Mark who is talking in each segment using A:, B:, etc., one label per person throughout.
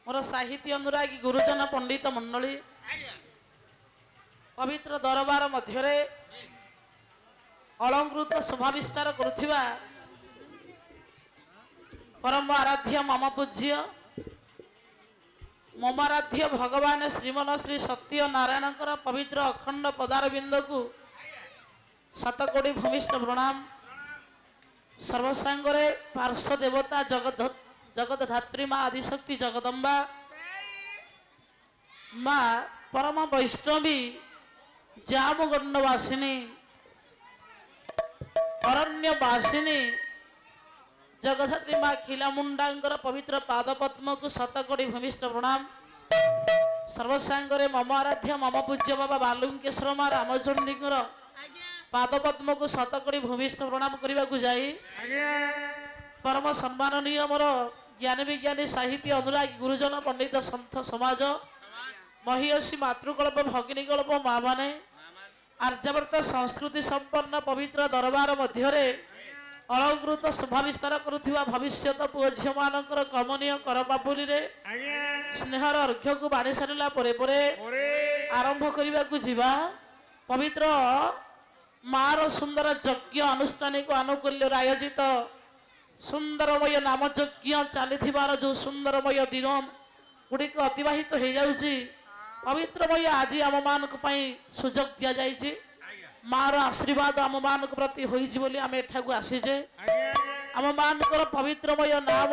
A: मोर साहित्य अनुरागी गुरुजन पंडित मंडली पवित्र दरबार मध्य अलंकृत शोभा विस्तार करुथिबा परम आराध्य मम पूज्य ममाराध्य भगवान श्रीमन श्री सत्य नारायण पवित्र अखंड पदारविंद को शतकोटी भूमिष्ठ प्रणाम। सर्वसांगरे पार्श्व देवता जगतधात्री माँ आदिशक्ति जगदम्बा माँ परम वैष्णवी जामगंडवासिनी अरण्यवासिनी जगधात्री माँ खिलामुंडांगर पवित्र पादपद्म को शतकोटी भूमिष्ठ प्रणाम। सर्वसांगरे मम आराध्य मम पूज्य बाबा बालुंकेश्वर माँ रामचंडीकर पादपद्म को शतकोटी भूमिष्ठ प्रणाम करने को जाई परम सम्माननीय मोर ज्ञान विज्ञानी साहित्य अनुरागी गुरुजन पंडित संत समाज महिषी मातृकल्प भगिनीकल्प माँ माने आर्यावर्त संस्कृति संपन्न पवित्र दरबार मध्य अलंकृत शोभा विस्तार करुवा भविष्य पुओ झील मान कमनीय करपापुली स्नेहर अर्घ्य को बाढ़ी सारा आरंभ करने को जीवा पवित्र मार सुंदर यज्ञ अनुष्ठानिक आनुकूल्य आयोजित सुंदरमय नाम यज्ञ चली जो सुंदरमय दिन गुड़िक अतिवाहित हो जाऊँगी पवित्रमय आज आम मान सुजोग दि जाइए मार आशीर्वाद आम मान प्रति होम एठाक आसीजे आम मान पवित्रमय नाम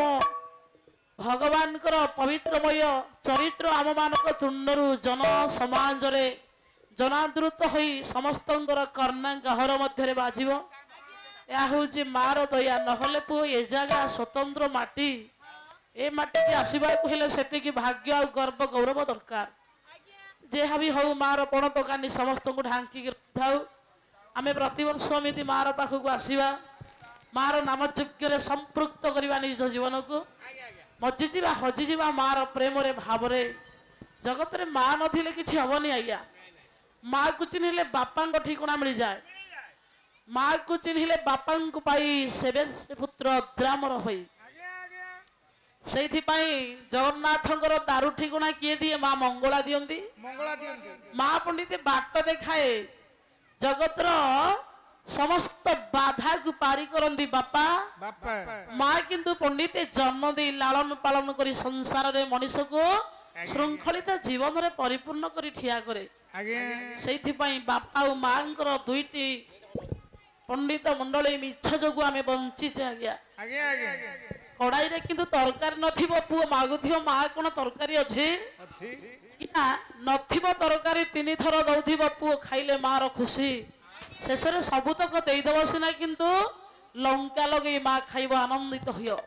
A: भगवान पवित्रमय चरित्र आम मान तुंडरू जन समाज जनादृत हो समस्त कर्णा गहर मध्य बाजिब यह हूँ मार दया नहले पुओ ए जगह स्वतंत्र माटी ए माटी की आसवाक हेले से भाग्य आ गर्व गौरव दरकार जहाँ भी हूँ मार पण पकानी समस्त को ढांकी था आम प्रतिवर्ष एमती मार पाखक आसवा मार नाम यज्ञ संपृक्त करवा निज जीवन को मजिजा हजिजा मार प्रेम भाव जगत में माँ नथिले किछि हबनी आज्ञा माँ को चिन्हले बापा ठिकणा मिल जाए माँ को चिन्हले बापा पाई सेवे पुत्र अद्रामर हो जगन्नाथ दारु ठिकणा किए दिए माँ मंगला दियंती माँ पंडित बाट देखाए जगतर समस्त बाधा को पारी करंदी बापा माँ किंतु पंडित जन्म दे लालन पालन करी संसार रे मनीष को श्रृंखलित जीवन रे परिपूर्ण करी ठिया करे से बापा और माँ दुईटी पंडित मंडली मिछ जो आम बंचीचे आज्ञा कड़ाई रे किंतु तरकारी नथिबो पुओ मागुथिबो माँ कौन तरकारी अच्छी नथिबो तरकारी 3 थर दउथिबो पुओ खाइले मार खुशी शेष रे सबुतक देदेव सीना किंतु लंका लगे माँ खाइब आनंदित हो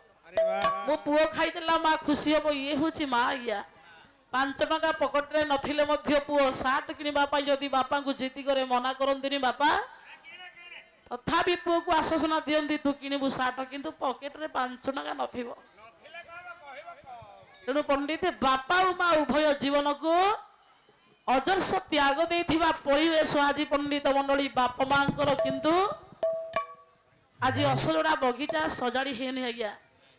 A: मो पुओ खाईदेला माँ खुशी हम ये हूँ माँ आज्ञा 5 टका पकेट्रे नथिले मध्य पुओ सार्ट किनिबा जदि बापा को जीति करे मना करंतिनी बापा तथापि पुओ को आश्वासना दियंती तू किनिबु सार्ट किंतु पकेट्रे 5 टका नथिबो तेणु पंडित बापा और माँ उभय जीवन को अजर्स त्याग देथिबा परिवेश आज पंडित मंडली बापा माँ किंतु आज असजड़ा बगीचा सजाड़ी हेनी आज्ञा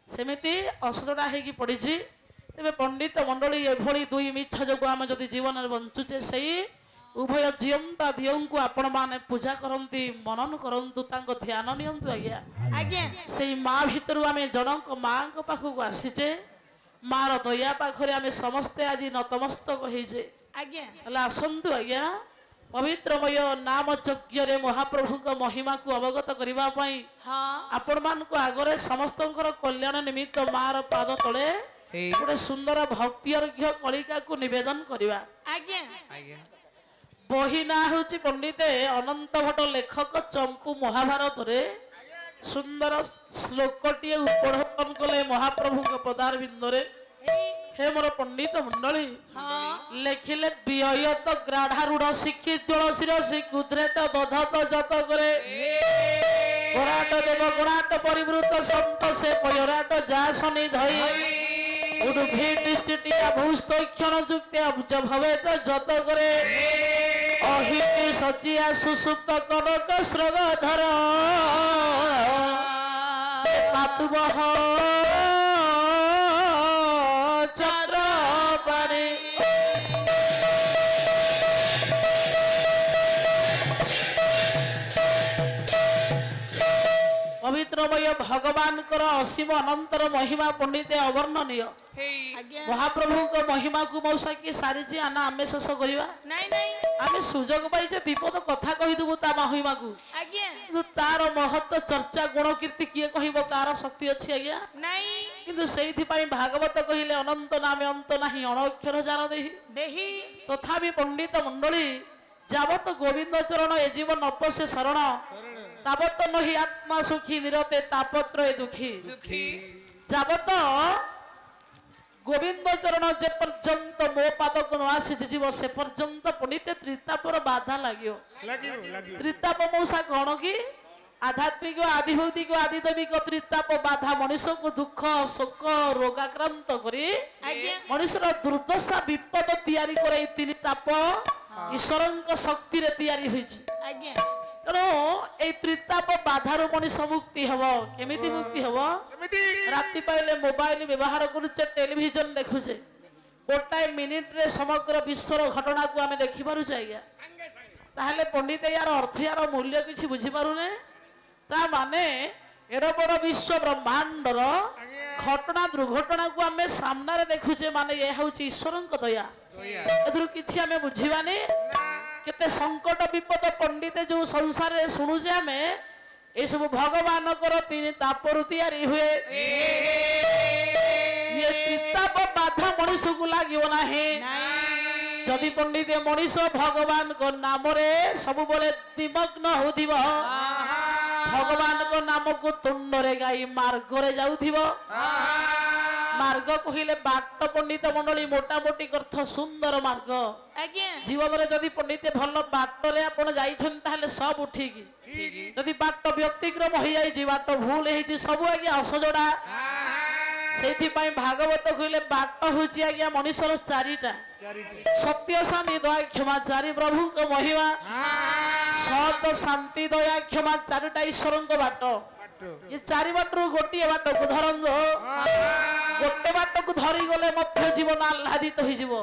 A: सेमिति असजड़ा हेकी पड़ी तेरे पंडित मंडली एभली दुई मिछ जो आम जदि जीवन में बंचुचे से उभय जीवंता दियों को आपण माने पूजा करंती मनन करंतु तांको ध्यान नियंतु आज्ञा से माँ भितर आम जनक माँ पाखक आसीचे मार दया पाखरे आम समस्ते आज नतमस्तक होइजे आसतु आज्ञा पवित्रमय नाम यज्ञ महाप्रभु महिमा को अवगत करने आपण मान आगरे समस्त कल्याण निमित्त मार पाद तले गोटे सुंदर भक्ति अर्घ्य कलिका को निवेदन करवा बही ना हूँ पंडित अनंत भट्ट लेखक चंपू महाभारत रे सुंदर श्लोकटी उपढ़न कले महाप्रभु के पदारविंद हे मोर पंडित मंडली लेखिले वियत ग्राढ़ारूढ़ शिक्षित जल शिरसी कुद्रेट दधत जत करे गोराट देव गोराट परिवृत संत से पयराट जासनी धई उडुभिटिया भूस्तक्षण जुक्ति अब्ज भवे तो जत करे अहिति सचिया सुसुप्त कनक श्रगधर मातुबह चक्र पवित्रमय भगवान कर असीम अनंतर महिमा पंडित अवर्णनीय महाप्रभु को महिमा को मौसा की सारी आना आमे शेष करवा आमे सुजोग पाई विपद कथा कहीदेबू ता महिमा को तार महत्व चर्चा गुण कीर्ति किए कहब कार शक्ति अच्छी आज्ञा किंतु से भागवत कहले अनंत नामे अंत नाही अणक्षर जान देही तथापि पंडित मंडली जावत गोविंद चरण ए जीवन अपसे शरण तावत नही आत्मा सुखी निरते तापत्र दुखी जावत गोविंद चरण जे पर्यंत मो पाद को आसी जीव से पर्यंत पंडित त्रितापर बाधा लगियो त्रिताप मौसा कौन कि आध्यात्मिक आदिभौतिक आदिदेविक त्रिताप बाधा मनुष्य को दुख शोक रोगाक्रांत करी मनुष्यर दुर्दशा विपद तैयारी करे तीन ताप ईश्वर शक्ति रे तैयारी होइछि तेणु ए त्रिताप बाधार मनुष्य मुक्ति हम केमिति मुक्ति हम राति पाइले मोबाइल व्यवहार करुचे टेलीविजन देखुचे गोटाए मिनिट रे समग्र विश्वर घटना को आमे देखि पारुचे आज्ञा ताहले पंडित यार अर्थ यार मूल्य किछि बुझी पारुने ता माने एडो बड़ विश्व ब्रह्मांडर घटना दुर्घटना को आमे सामने देखुचे माने ये होउची ईश्वरक दया एथुरु किछि आमे बुझिबानी केते संकट विपद पंडित जो संसार रे सुनुचे आमे ए सब भगवान कर तीन तापर तैयारी हुए ये त्रिताप बाधा मनुष्य को लागियो नाही जदि पंडित मनुष्य भगवान को नाम रे सब बोले निमग्न होथिबो भगवान को नाम को तुंड रे गाई मार्ग रे जाउथिबो मार्ग कहिले बाट पंडित मंडली मोटा मोटी अर्थ सुंदर मार्ग जीवन रे जदि पंडित भल बाट रे आपण जाइछन ताहले सब उठिकी जदि बाट व्यक्तिक्रम होई जाई बाट भूल हेछि सब आज्ञा असजडा सेथि पई भागवत कहिले बाट होछि आज्ञा मनुष्यर चारिटा सत्य शांति दया क्षमा चारि प्रभु को महिमा सत शांति दया क्षमा चारिटा ईश्वर को बाट ये चारि बाटरू गोटे बाट को धरन गोटे बाट को धरी गले मध्य जीवन आह्लादित होई जीवो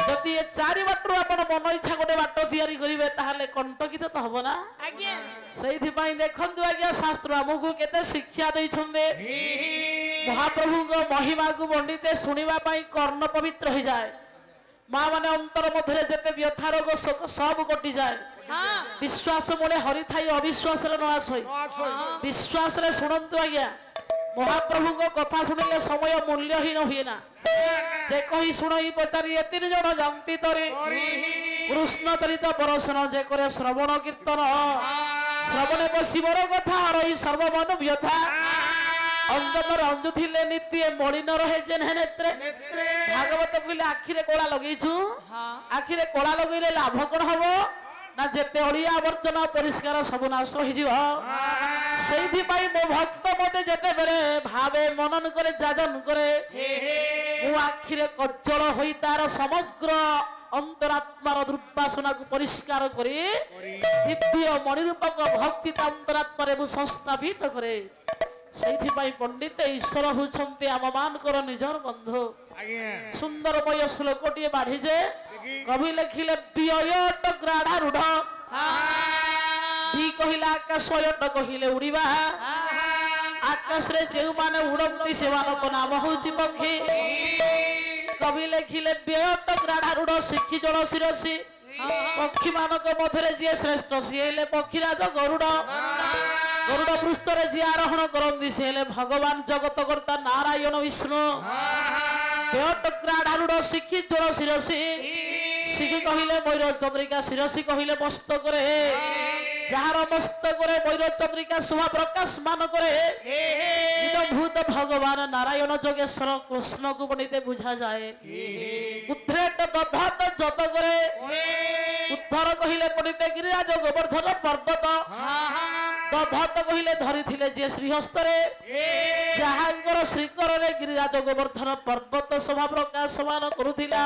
A: जदि ये चारि बाटरू आपण मन इच्छा गोटे बाट तैयारी करिवे ताहले कंटकित तो हबो ना आज्ञा सेथि पई देखंतु आज्ञा शास्त्र हमकु केते शिक्षा दै छन्दे महाप्रभु को महिमा को पंडिते सुनिबा पई कर्ण पवित्र हो जाए मां माने अंतर मध्य जेते व्यथा रोग शोक सब कटि जाए विश्वास मुळे हरि थाई अविश्वास रे नाश होई विश्वास रे सुनंतु आज्ञा महाप्रभु को कथा सुनिले समय मूल्यहीन हुए ना जे कही सुनई पचारी ए तीन जण जानती तरे कृष्ण चरित परसन जे करे श्रवण कीर्तन श्रवणे बसिबर कथा हरई सर्वमन व्यथा अंजन अंजु थिले नित्य मलिन रहे जेन नेत्रे भागवत कहले आखिरे कोला लगेछु आखिरे कोला लगेले लाभ कोन हबो ना जेते अलिया आवर्जना परिष्कार सब नाश हो जिवो सेहि पई मो भक्त मते जेते बेरे भावे मनन करे जाजन करे मो आखिरे कज्जल होई तार समग्र अंतरात्मार दुर्वासना को परिष्कार करे दिव्य मणिरूपक भक्ति अंतरात्मा रे संस्थापित करे सेहि पई पंडित ईश्वर होछन्ते आम मानकर निजर बंधु सुंदरमय श्लोकटिए बाढ़ी जे कवि लिखिले बियट ग्राढ़ारूढ़ दी कहिला आकाश यट कहिले उड़ीबा आकाश रे जेउ माने उड़ंती सेवानक नाम होउची पक्षी कवि लिखिले बियट ग्राढ़ारूढ़ शिखी जल शिरसी पक्षी मानक मध्यरे जे श्रेष्ठ सी हेले पक्षीराज गरुड़ गरुड़ पृष्ठ रे जे आरोहण करंदी से हेले भगवान जगत कर्ता नारायण विष्णु बेट ग्राढ़ारूढ़ शिखी जल शिरसी शिखी कहिले मयूर चंद्रिका शिरसी कहिले मस्तक रे जार मस्तक रे मयूर चंद्रिका शोभा प्रकाश मान करे भूत भगवान नारायण जोगेश्वर कृष्ण को बनिते बुझा जाए उद्धरेट दधात जत करे उद्धर कहिले पडिते गिरिराज गोवर्धन पर्वत दधात कहिले धरी थिले जे श्रीहस्त रे जहांगर श्रीकर रे गिरिराज गोवर्धन पर्वत शोभा प्रकाश मान करुथिला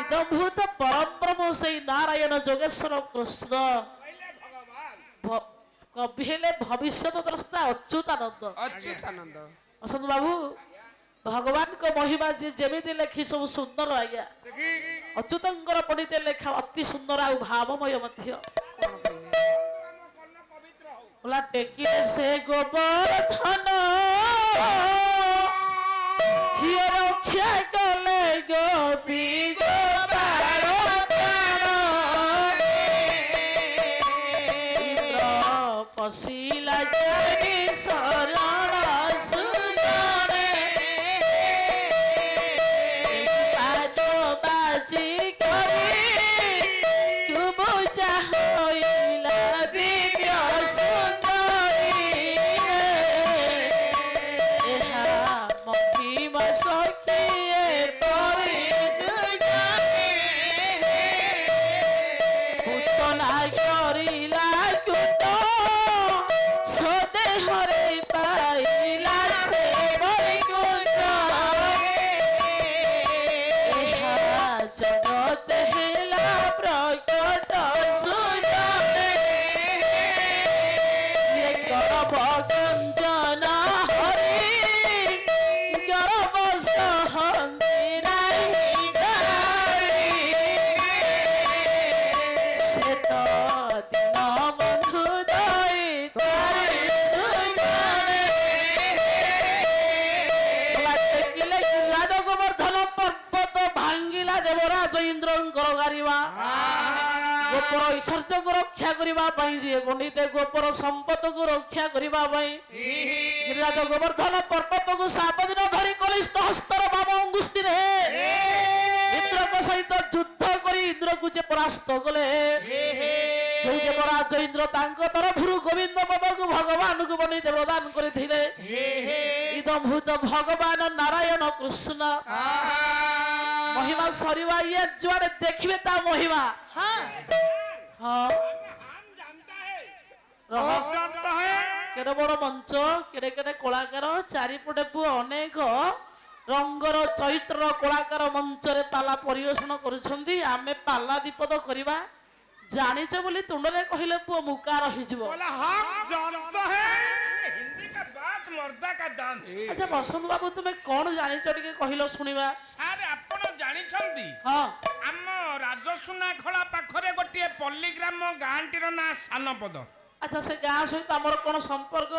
A: इदम भूत परम ब्रह्म से नारायण जोगेश्वर कृष्ण कवि हेले भविष्यत द्रष्टा अच्युतानंद असंत बाबू भगवान को महिमा जे जेमिति लेखि सब सुंदर आज्ञा अच्युतंकर पंडित लेखा अति सुंदर आ भावमय मध्य बोला टेकिले से गोवर्धन हिय रक्षा कले गोपी गोपाल इंद्र पशिला जाई शरण सुजने पाद बाजी करी कुबुजा होइला दिव्य सुंदरी एहा महिमा सखिए परि सुजने पुतला करिला कुट सदेहरे पाइला से बैकुंठ एहा जगत हेला प्रकट सुजने ये गर्भ गंजन हरि गर्भ सहन्ति नाही गारी से तो दिन बंधु दई तारी सुजने टेकिले गिरिराज गोवर्धन पर्वत भांगिला देवराज इंद्रଙ୍କର ଗାରିବା गोपर ऐश्वर्य को रक्षा करने जी पंडित गोपर संपत को रक्षा करने गिरिराज गोवर्धन पर्वत को 7 दिन धरी कलिष्ठ हस्तर बाम अंगुष्ठी इंद्र सहित युद्ध कर इंद्र को परास्त कले जो देवराज इंद्र तरफ गोविंद बाबा को भगवान को पंडित प्रदान करते इदम भूत भगवान नारायण कृष्ण महिमा सरीवा ये जुआरे देखिए ता महिमा हाँ केड़े बड़ मंच केड़े केड़े कलाकार चारिपटे पु अनेक रंगर चरित्र कलाकार मंच रे पाला परिवेषण करुछंती आमे पाला दीपद करबा जानिछ बोली तुंडरे कहिले पु मुका रहि जिवो बोला हम जानता है हिंदी का बात मर्दा का दान अच्छा बसंत बाबू तुमे कोन जानिछ टिके कहिलो सुनिबा सर आपण जानिछंती हां हम राजसुना खळा पाखरे गोटिए पल्लीग्राम गांटीर ना सानपद अच्छा से गाँ सहित आमर कौन संपर्क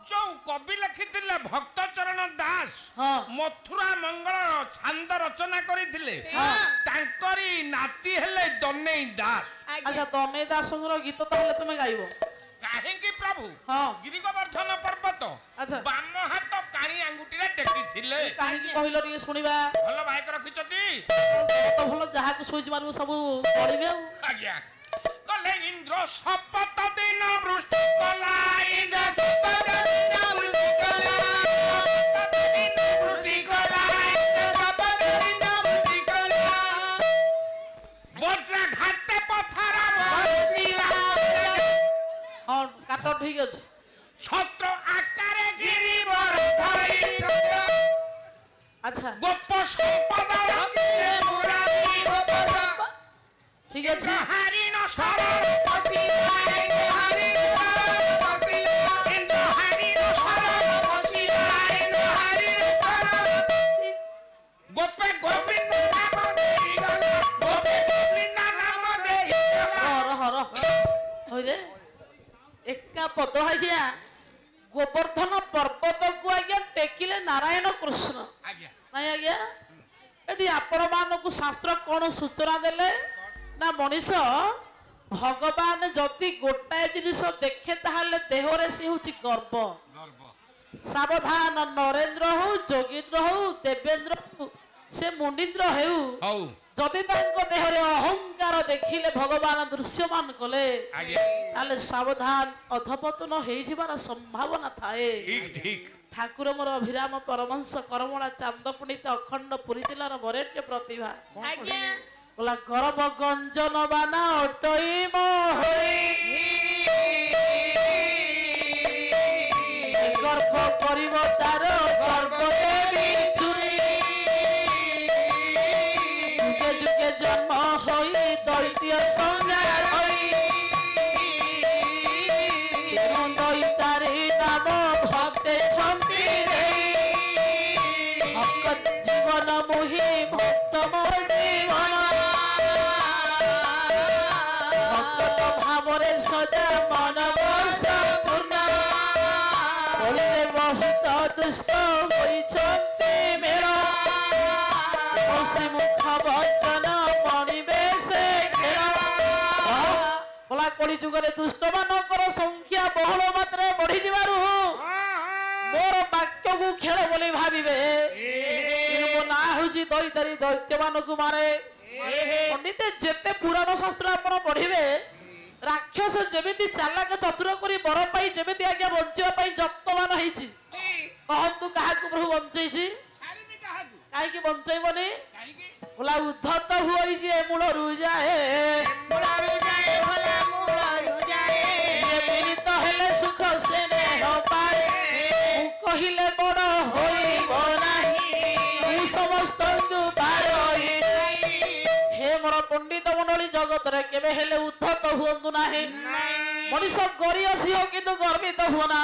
A: जो कवि लिखिथिले भक्त चरण दास हाँ मथुरा मंगल छंद रचना करिथिले तांकरी नाती हेले दनेई दास अच्छा दनेई दास गीत तो हेले तुमे गाइबो काहे की प्रभु हां गिरि गोवर्धन पर्वत अच्छा बाम हाथ कानी अंगुठी रे टेकिथिले काहे की कहिलो टिके सुनिबा भलो बाइक रखिछती तो भलो जहा को सोइज मारबो सब पड़िबे आज्ञा कले इंद्र शपथ दिन वृष्टि कला इंद्र शपथ दिन वृष्टि कला वृष्टि कला इंद्र शपथ दिन वृष्टि कला वज्र घात पथर बरसिला हां काटो ठीक अछि छत्र आकार गिरि बर धरि अच्छा गोप संपद रंगे मुरारी गोप ठीक है हरि न शरण पसिला हरि न शरण पसिला इंद्र हरि न शरण पसिला इंद्र हरि न शरण गोपे गोविंद नाम देई गला गोपे गोविंद नाम देई हर हर होइरे एका पद आज्ञा गोवर्धन पर्वत को आज्ञा टेकिले नारायण कृष्ण आज्ञा नहीं आज्ञा एडी आपण मानकु शास्त्र कोन सूचना देले ना मनीष भगवान जदि गोटाए जिनिस देखे ताहले देहरे से होची गर्व सावधान नरेंद्र हो जोगींद्र हो देवेंद्र हो से मुंडींद्र हेउ जदि तांको देहरे अहंकार देखिले भगवान दृश्यमान कले ताले सावधान अधपतन हेइ जिबार संभावना थाए ठीक ठीक ठाकुर मोर अभिराम परमहंस करमला चांद पुणित अखंड पुरी जिलार बरेण्य प्रतिभा आज्ञा बोला गर्भ गंजन बाना अटई मोहई गर्भ करिव तार गर्भ देवी चुरी जुगे जुगे जन्म होई दैत्य संज्ञा होई दैतारी नाम भक्ते छंपी देई भक्त जीवन मोहि भक्त मो जीवन सदा मन बस पूर्ण ବ୍ୟସ୍ତ ହୋଇଛନ୍ତି ମେଳ ଶ୍ରୀମୁଖ ବଚନ ମଣିବେ ସେ ଖେଳ ଭଲା କଳି ଯୁଗରେ ଦୁଷ୍ଟ ମାନଙ୍କର ସଂଖ୍ୟା ବହୁଳ ମାତ୍ରାରେ ବଢିଯିବାରୁ ମୋର ବାକ୍ୟକୁ ଖେଳ ବୋଲି ଭାବିବେ କିନ୍ତୁ ମୋ ନାଁ ହଉଛି ଦୈତାରୀ ଦୈତ୍ୟ ମାନଙ୍କୁ ମାରେ ପଣ୍ଡିତ ଯେତେ ପୁରାଣ ଶାସ୍ତ୍ର ଆପଣ ପଢିବେ ରାକ୍ଷସ ଯେମିତି ଚାଲାକ ଚତୁର କରି ବର ପାଇ ଯେମିତି ଆଜ୍ଞା ବଞ୍ଚିବା ପାଇଁ ଯତ୍ନବାନ ହେଇଛି କହନ୍ତୁ କାହାକୁ ପ୍ରଭୁ ବଞ୍ଚେଇଛି କାହିଁକି ବଞ୍ଚେଇବନି ଭଲା ଉଦ୍ଧତ ହୋଇଛି ଏ ମୂଳରୁ ଯାଏ ମିଳିତ ହେଲେ ସୁଖ ସେ ନେହ ପାଏ ମୁଁ କହିଲେ ବଡ ହୋଇବ ନାହିଁ ମୁଁ ସମସ୍ତଙ୍କୁ ପାରଇ ହେ ମୋର ପଣ୍ଡିତ ମଣ୍ଡଳୀ ଜଗତରେ କେବେ ହେଲେ ଉଦ୍ଧତ ହୁଅନ୍ତୁ ନାହିଁ ମଣିଷ ଗରିୟସୀ ହୋ କିନ୍ତୁ ଗର୍ବିତ ହୁଅ ନା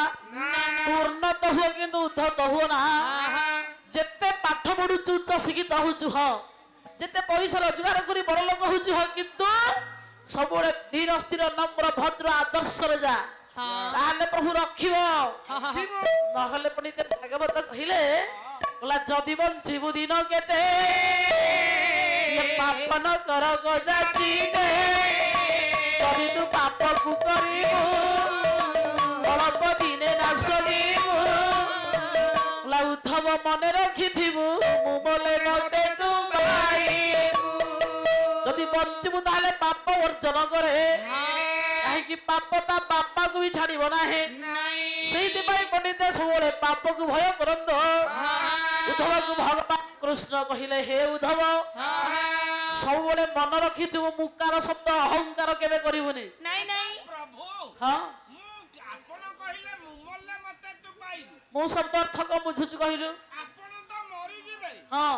A: ଉନ୍ନତ ହୁଅ କିନ୍ତୁ ଉଦ୍ଧତ ହୁଅ ନା ଯେତେ ପାଠ ପଢୁଛୁ ଉଚ୍ଚ ଶିକ୍ଷିତ ହଉଛୁ ହ ଯେତେ ପଇସା ରୋଜଗାର କରି ବଡ ଲୋକ ହଉଛୁ ହ କିନ୍ତୁ ସବୁବେଳେ ଧୀର ସ୍ଥିର ନମ୍ର ଭଦ୍ର ଆଦର୍ଶରେ ଯା ତାହେଲେ ପ୍ରଭୁ ରଖିବ ନହେଲେ ପଣ୍ଡିତ ଭାଗବତ କହିଲେ ଯଦି ବଞ୍ଚିବୁ ଦିନ କେତେ ପାପ ନ କର କଦାଚି ଯଦି ତୁ ପାପକୁ କରିବୁ ଅଳ୍ପ ଦିନେ ନାଶ ଦିବୁ ଉଦ୍ଧବ ମନେ ରଖିଥିବୁ ମୁଁ ବୋଲେ ମତେ ତୁ ଯଦି ବଞ୍ଚିବୁ ତାହେଲେ ପାପ ବର୍ଜନ କରେ କାହିଁକି ପାପ ତା ବାପାକୁ ବି ଛାଡିବ ନାହିଁ ସେଇଥିପାଇଁ ପଣ୍ଡିତ ସବୁବେଳେ ପାପକୁ ଭୟ କରନ୍ତୁ ଉଦ୍ଧବକୁ ଭଗବାନ କୃଷ୍ଣ କହିଲେ ହେ ଉଦ୍ଧବ ସବୁବେଳେ ମନ ରଖିଥିବୁ ମୁକାର ଶବ୍ଦ ଅହଙ୍କାର କେବେ କରିବୁନି ହଁ ମୁଁ ଶବ୍ଦ ଅର୍ଥ କଣ ବୁଝୁଛୁ କହିଲୁ ହଁ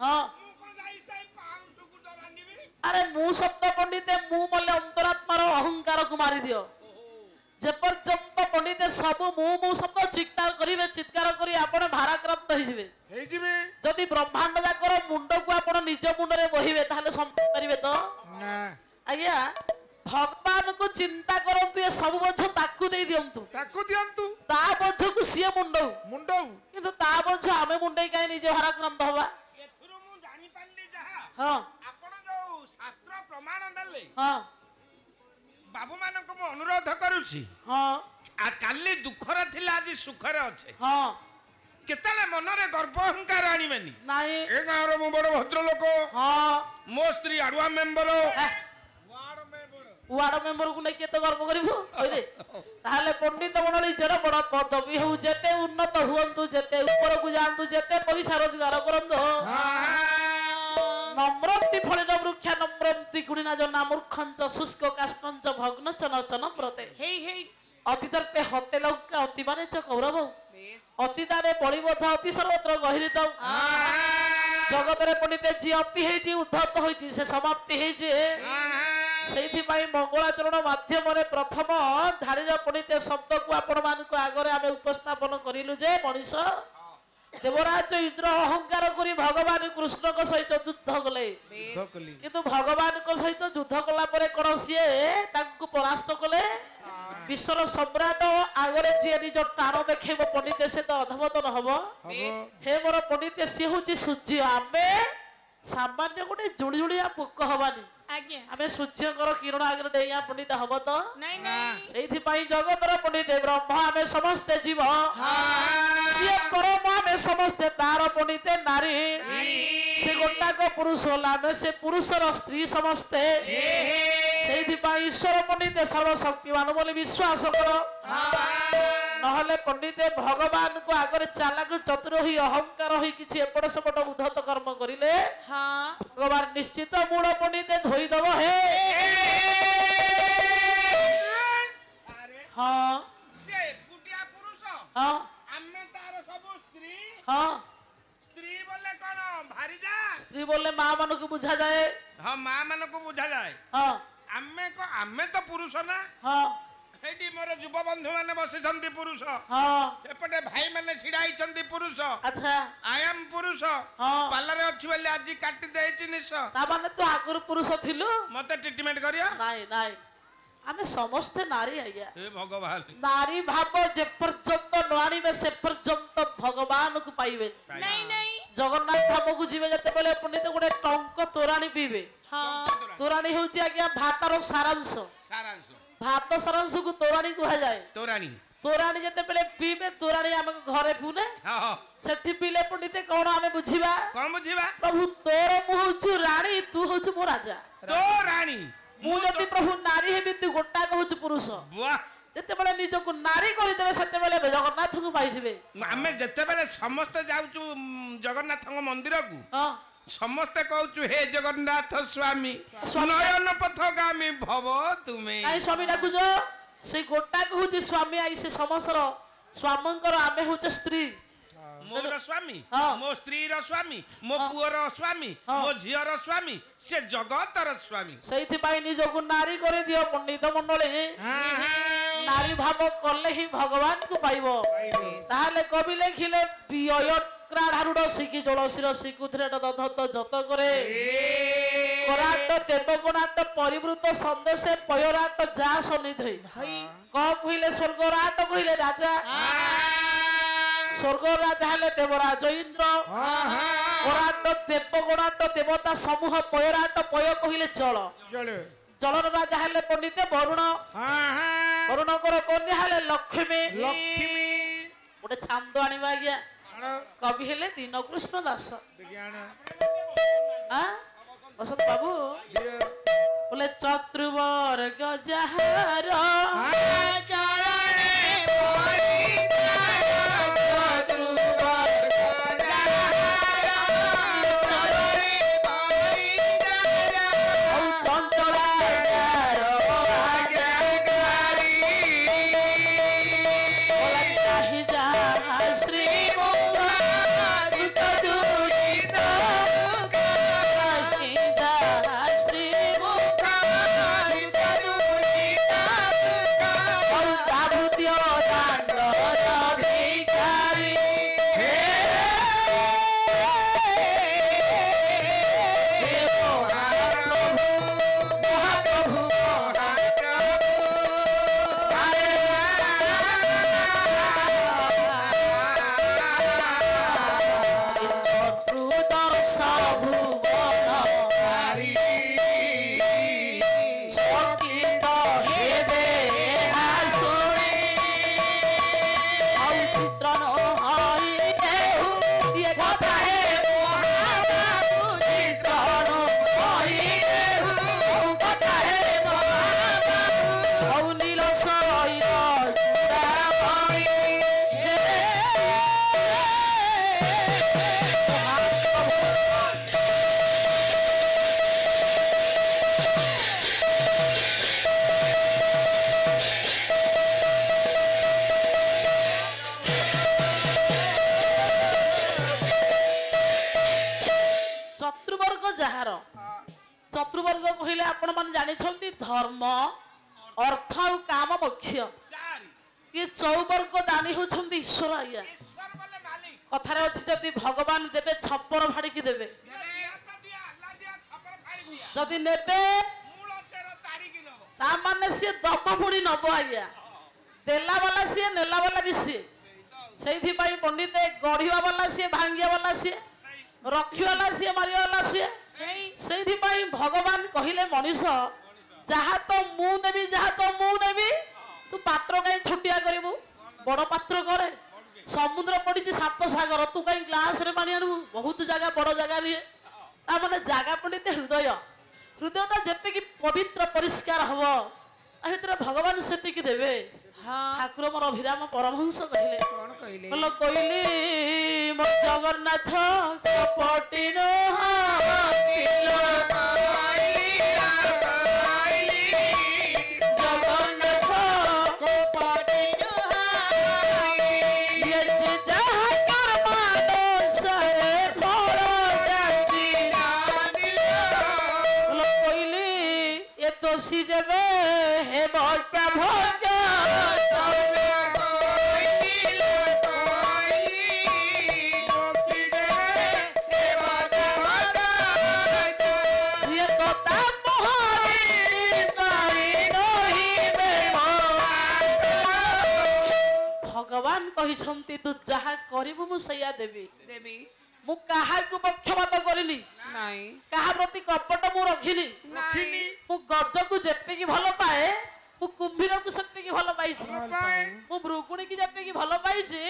A: ହଁ ଆରେ ମୁଁ ଶବ୍ଦ ପଣ୍ଡିତ ମୁଁ ମଲେ ଅନ୍ତରାତ୍ମାର ଅହଙ୍କାରକୁ ମାରିଦିଅ ଯେପର୍ଯ୍ୟନ୍ତ ପଣ୍ଡିତ ସବୁ ମୁଁ ଶବ୍ଦ ଚିତ୍କାର କରି ଆପଣ ଭାରାକ୍ରାନ୍ତ ହେଇଯିବେ ଯଦି ବ୍ରହ୍ମାଣ୍ଡ ଯାକର ମୁଣ୍ଡକୁ ଆପଣ ନିଜ ମୁଣ୍ଡରେ ବହିବେ ତାହେଲେ ସମ୍ଭବ ପାରିବେ ତ ଆଜ୍ଞା ଭଗବାନଙ୍କୁ ଚିନ୍ତା କରନ୍ତୁ ଏ ସବୁ ବୋଝ ତାକୁ ଦେଇ ଦିଅନ୍ତୁ ତା ବୋଝକୁ ସିଏ ମୁଣ୍ଡଉ କିନ୍ତୁ ତା ବୋଝ ଆମେ ମୁଣ୍ଡେଇ କାହିଁ ନିଜେ ଭାରାକ୍ରାନ୍ତ ହବା ହଁ
B: शास्त्र प्रमाण देले
A: हाँ
B: बाबू मानक मु अनुरोध करूची
A: हाँ
B: आ काली दुखर थिला आज सुखर अच्छे
A: हाँ
B: केतले मनरे गर्व अहंकार आनिबेनी
A: नाही
B: ए गाँव मु बड़ भद्र लोक
A: हाँ
B: मो स्त्री आडुआ मेंबर
A: वार्ड मेंबर को नहीं केते गर्व करिवो ओइरे ताहाले पंडित मंडली जेड बड़ पदवी हो जेते उन्नत हुअंतु जेते ऊपर को जानतु जेते पैसा रोजगार करंतु नम्रति फलित वृक्ष नम्रति गुणिना जना मूर्खंच शुष्क काष्टंच भग्नच नचन प्रते हे अतिदर्पे हते लौका अति माने च कौरव अतिदारे बलिबोध अति सर्वत्र गहिरित जगत रे पंडित जी अति हेची उद्धत होईची से समाप्ति हेची सेठी पाई मंगलाचरण माध्यम रे प्रथम धारीर पंडित शब्द को आपण मानको आगरे आमे उपस्थापन करिलु जे मनीष देवराज इंद्र अहंकार करी भगवान कृष्ण को सहित युद्ध कले किंतु भगवान को सहित युद्ध कला परे कोन सिए तांको परास्त कले विश्वर सम्राट आगरे जे निज टाण देखेबो पंडित से तो अधमतन हबो हे मोर पंडित से होची सूर्य आमे सामान्य गोटे जुड़ी जुड़िया पोक हबानी
C: आज्ञा
A: आमे सूर्यकर किरण आगे डेया पंडित हब तो
C: नहीं नहीं
A: सेठी पाई जगतर पंडित ब्रह्म आमे समस्त जीव सिए परम आमे समस्त तार पंडित नारी से गोटाक पुरुष आमे से पुरुषर स्त्री समस्ते सेठी पाई ईश्वर पंडित सर्वशक्तिमान बोली विश्वास कर नहले पंडित भगवान को आगे चालाक चतुर ही अहंकार ही किछि एपट सेपट उद्धत कर्म करिले
C: हाँ
A: भगवान निश्चित मूल पंडित धोई दब हे हाँ
B: से कुटिया पुरुष
A: हाँ
B: आमे तार सब स्त्री
A: हाँ
B: स्त्री बोले कोन भारी जा
A: स्त्री बोले माँ मन को बुझा जाए
B: हां मां मन को बुझा जाए
A: हाँ
B: आमे तो पुरुष ना
A: हाँ
B: हेडी मोर युव बंधु माने बसिछंती पुरुष
A: हाँ
B: एपटे भाई माने छिड़ाइछंती पुरुष
A: अच्छा
B: आई एम पुरुष
A: हाँ
B: पार्लर अछि बोले आज काटी देछि निस
A: ता माने तू आगुर पुरुष थिलु
B: मते ट्रीटमेंट करियो
A: नाई नाई आमे समस्ते नारी आज्ञा
B: हे भगवान
A: नारी भाव जे पर्यंत न आनिबे से पर्यंत भगवान को पाइबे
C: नहीं नहीं
A: जगन्नाथ धाम को जीवे जते बेले पंडित गोटे टंक तोराणी पीबे
C: हाँ
A: तोराणी होची आज्ञा भातर सारांश
B: सारांश
A: भात सारांश को तोराणी कहा जाए
B: तोराणी
A: तोराणी जते बेले पीबे तोराणी आमे घरे पुने
B: हां हां
A: सेठी पीले पंडित कोन आमे बुझिबा
B: कौन बुझिबा
A: प्रभु तोर मु होछु रानी तू होछु मो राजा
B: तोराणी
A: मु जति प्रभु नारी हेबि तू गोटा कहूछु पुरुष
B: वाह
A: जते बेले निजको नारी करि देबे सते बेले जगन्नाथ को पाइसिबे
B: आमे जते बेले समस्त जाउचु जगन्नाथ मंदिर को
A: हां
B: समस्ते कहूचु हे जगन्नाथ स्वामी नयन पथगामी भव तुमे
A: आई स्वामी डाकुजो से गोटा कहूछि स्वामी आई से समसर स्वामंकर आमे होछ स्त्री
B: मोर स्वामी
A: हाँ।
B: मो स्त्री रो स्वामी मो पुअर स्वामी
A: हाँ।
B: मो झियर स्वामी से जगतर स्वामी
A: सेइथि पाई निजको नारी करे दियो पंडित मंडले नारी भाव करले ही भगवान को पाइबो ताहले कवि लेखिले पिययक्राढारुड सिकी जळसिर सिकुथरे दधत जत करे कराट देवगुणाट परिवृत संदेशे पयराट जा सनिधई क कहिले स्वर्गराट कहिले राजा स्वर्ग राजा हेले देवराज इंद्र कराट देवगुणाट देवता समूह पयराट पय कहिले जल जलर राजा हेले पंडित वरुण वरुणकर कन्या हेले लक्ष्मी गोटे छांद आनिबा आज्ञा कवि हेले दीन कृष्ण दास बसंत बाबू बोले चतुर्वर्ग जहार चतुर्वर्ग कहले आपण मान जानिछंती धर्म अर्थ और काम मुख्य ये चौवर्ग दानी होछंती ईश्वर आया कथारे अछि जति भगवान देबे छप्पर फाड़ी की देबे जति नेबे ता माने से दब पुड़ी नब आया देला वाला से नेला वाला भी से सेइथि पाई पंडित गढ़िवा वाला से भांगिया वाला से रखी वाला से मारिया वाला से सेइथि पाई भगवान कहिले मनीष जहा तो मु नेबी जहा तो मु नेबी तू पात्र कहीं छोटिया करिबू बड़ पात्र करे समुद्र पड़ी सात सागर तू कहीं ग्लास रे पानी आनबू बहुत जगह बड़ जगह रे ता माने जागा पंडित हृदय हृदयटा जेते की पवित्र परिष्कार हबो आ भितर भगवान सेति की देबे ठाकुर मोर अभिराम परमहंस कहले कोन कहले बोलो कहली मो जगन्नाथ कपटिनो हाथिलो सी जबे हे भक्ता भक्ता ये तो ताप मोहरी तारी नहीं କହିଛନ୍ତି ତୁ ଯାହା କରିବୁ ମୁଁ ସେଇଆ ଦେବି
C: ଦେବି
A: ମୁଁ କାହାକୁ ପକ୍ଷପାତ କରିନି
C: ନାଇଁ
A: କାହା ପ୍ରତି କପଟ ମୁଁ ରଖିନି
C: ରଖିନି
A: ମୁଁ ଗଜକୁ ଯେତିକି ଭଲ ପାଏ ମୁଁ କୁମ୍ଭୀରକୁ ସେତିକି ଭଲ ପାଇଛି ମୁଁ ଭୃଗୁଣୀକି ଯେତିକି ଭଲ ପାଇଛି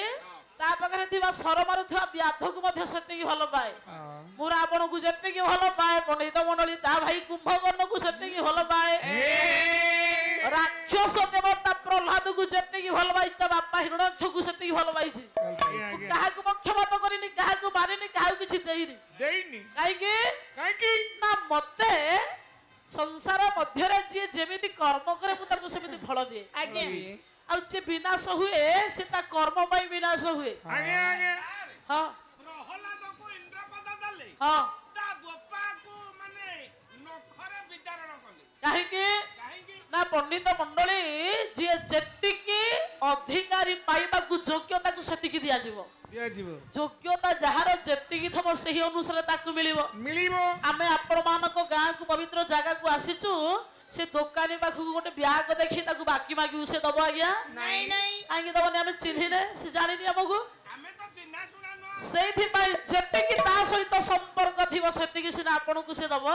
A: ତା ପାଖରେ ଥିବା ସର ମାରୁଥିବା ବ୍ୟାଧକୁ ମଧ୍ୟ ସେତିକି ଭଲ ପାଏ ମୁଁ ରାବଣକୁ ଯେତିକି ଭଲ ପାଏ ପଣ୍ଡିତ ମଣ୍ଡଳୀ ତା ଭାଇ କୁମ୍ଭକର୍ଣ୍ଣକୁ ସେତିକି ଭଲ ପାଏ ରାକ୍ଷସ ଦେବତା ପ୍ରହ୍ଲାଦକୁ ଯେତିକି ଭଲ ପାଇଛି ତା ବାପା ହିରଣ୍ୟକୁ ସେତିକି ଭଲ ପାଇଛି କାହାକୁ ପକ୍ଷପାତ କରିନି କାହାକୁ ମାରିନି କାହାକୁ କିଛି ଦେଇନି କାହିଁକି ନା ମତେ ସଂସାର ମଧ୍ୟରେ ଯିଏ ଯେମିତି କର୍ମ କରେ ମୁଁ ତାକୁ ସେମିତି ଫଳ ଦିଏ
C: ଆଜ୍ଞା
A: ଆଉ ଯିଏ ବିନାଶ ହୁଏ ସେ ତା କର୍ମ ପାଇଁ ବିନାଶ ହୁଏ ହଁ
B: ପ୍ରହ୍ଲାଦକୁ ଇନ୍ଦ୍ରପଦ ଦେଲେ
A: ହଁ
B: ତା ବୋପାକୁ ମାନେ ନଖରେ ବିଦାରଣ କଲେ
A: କାହିଁକି
B: କାହିଁକି
A: ନା ପଣ୍ଡିତ ମଣ୍ଡଳୀ ଯିଏ ଯେତିକି ଅଧିକାରୀ ପାଇବାକୁ ଯୋଗ୍ୟ ତାକୁ ସେତିକି ଦିଆଯିବ ଯୋଗ୍ୟତା ଯାହାର ଯେତିକି ଥିବ ସେହି ଅନୁସାରେ ତାକୁ ମିଳିବ ଆମେ ଆପଣ ମାନଙ୍କ ଗାଁକୁ ପବିତ୍ର ଜାଗାକୁ ଆସିଛୁ ସେ ଦୋକାନୀ ପାଖକୁ ଗୋଟେ ବ୍ୟାଗ ଦେଖି ତାକୁ ବାକି ମାଗିବୁ ସେ ଦବ ଆଜ୍ଞା
C: ନାଇଁ ନାଇଁ
A: କାହିଁକି ଦବନି ଆମେ ଚିହ୍ନିନେ ସେ ଜାଣିନି ଆମକୁ
B: ଆମେ ତ ଚିହ୍ନା ଶୁଣା ନୁହଁ
A: ସେଇଥିପାଇଁ ଯେତିକି ତା ସହିତ ସମ୍ପର୍କ ଥିବ ସେତିକି ସିନା ଆପଣଙ୍କୁ ସେ ଦବ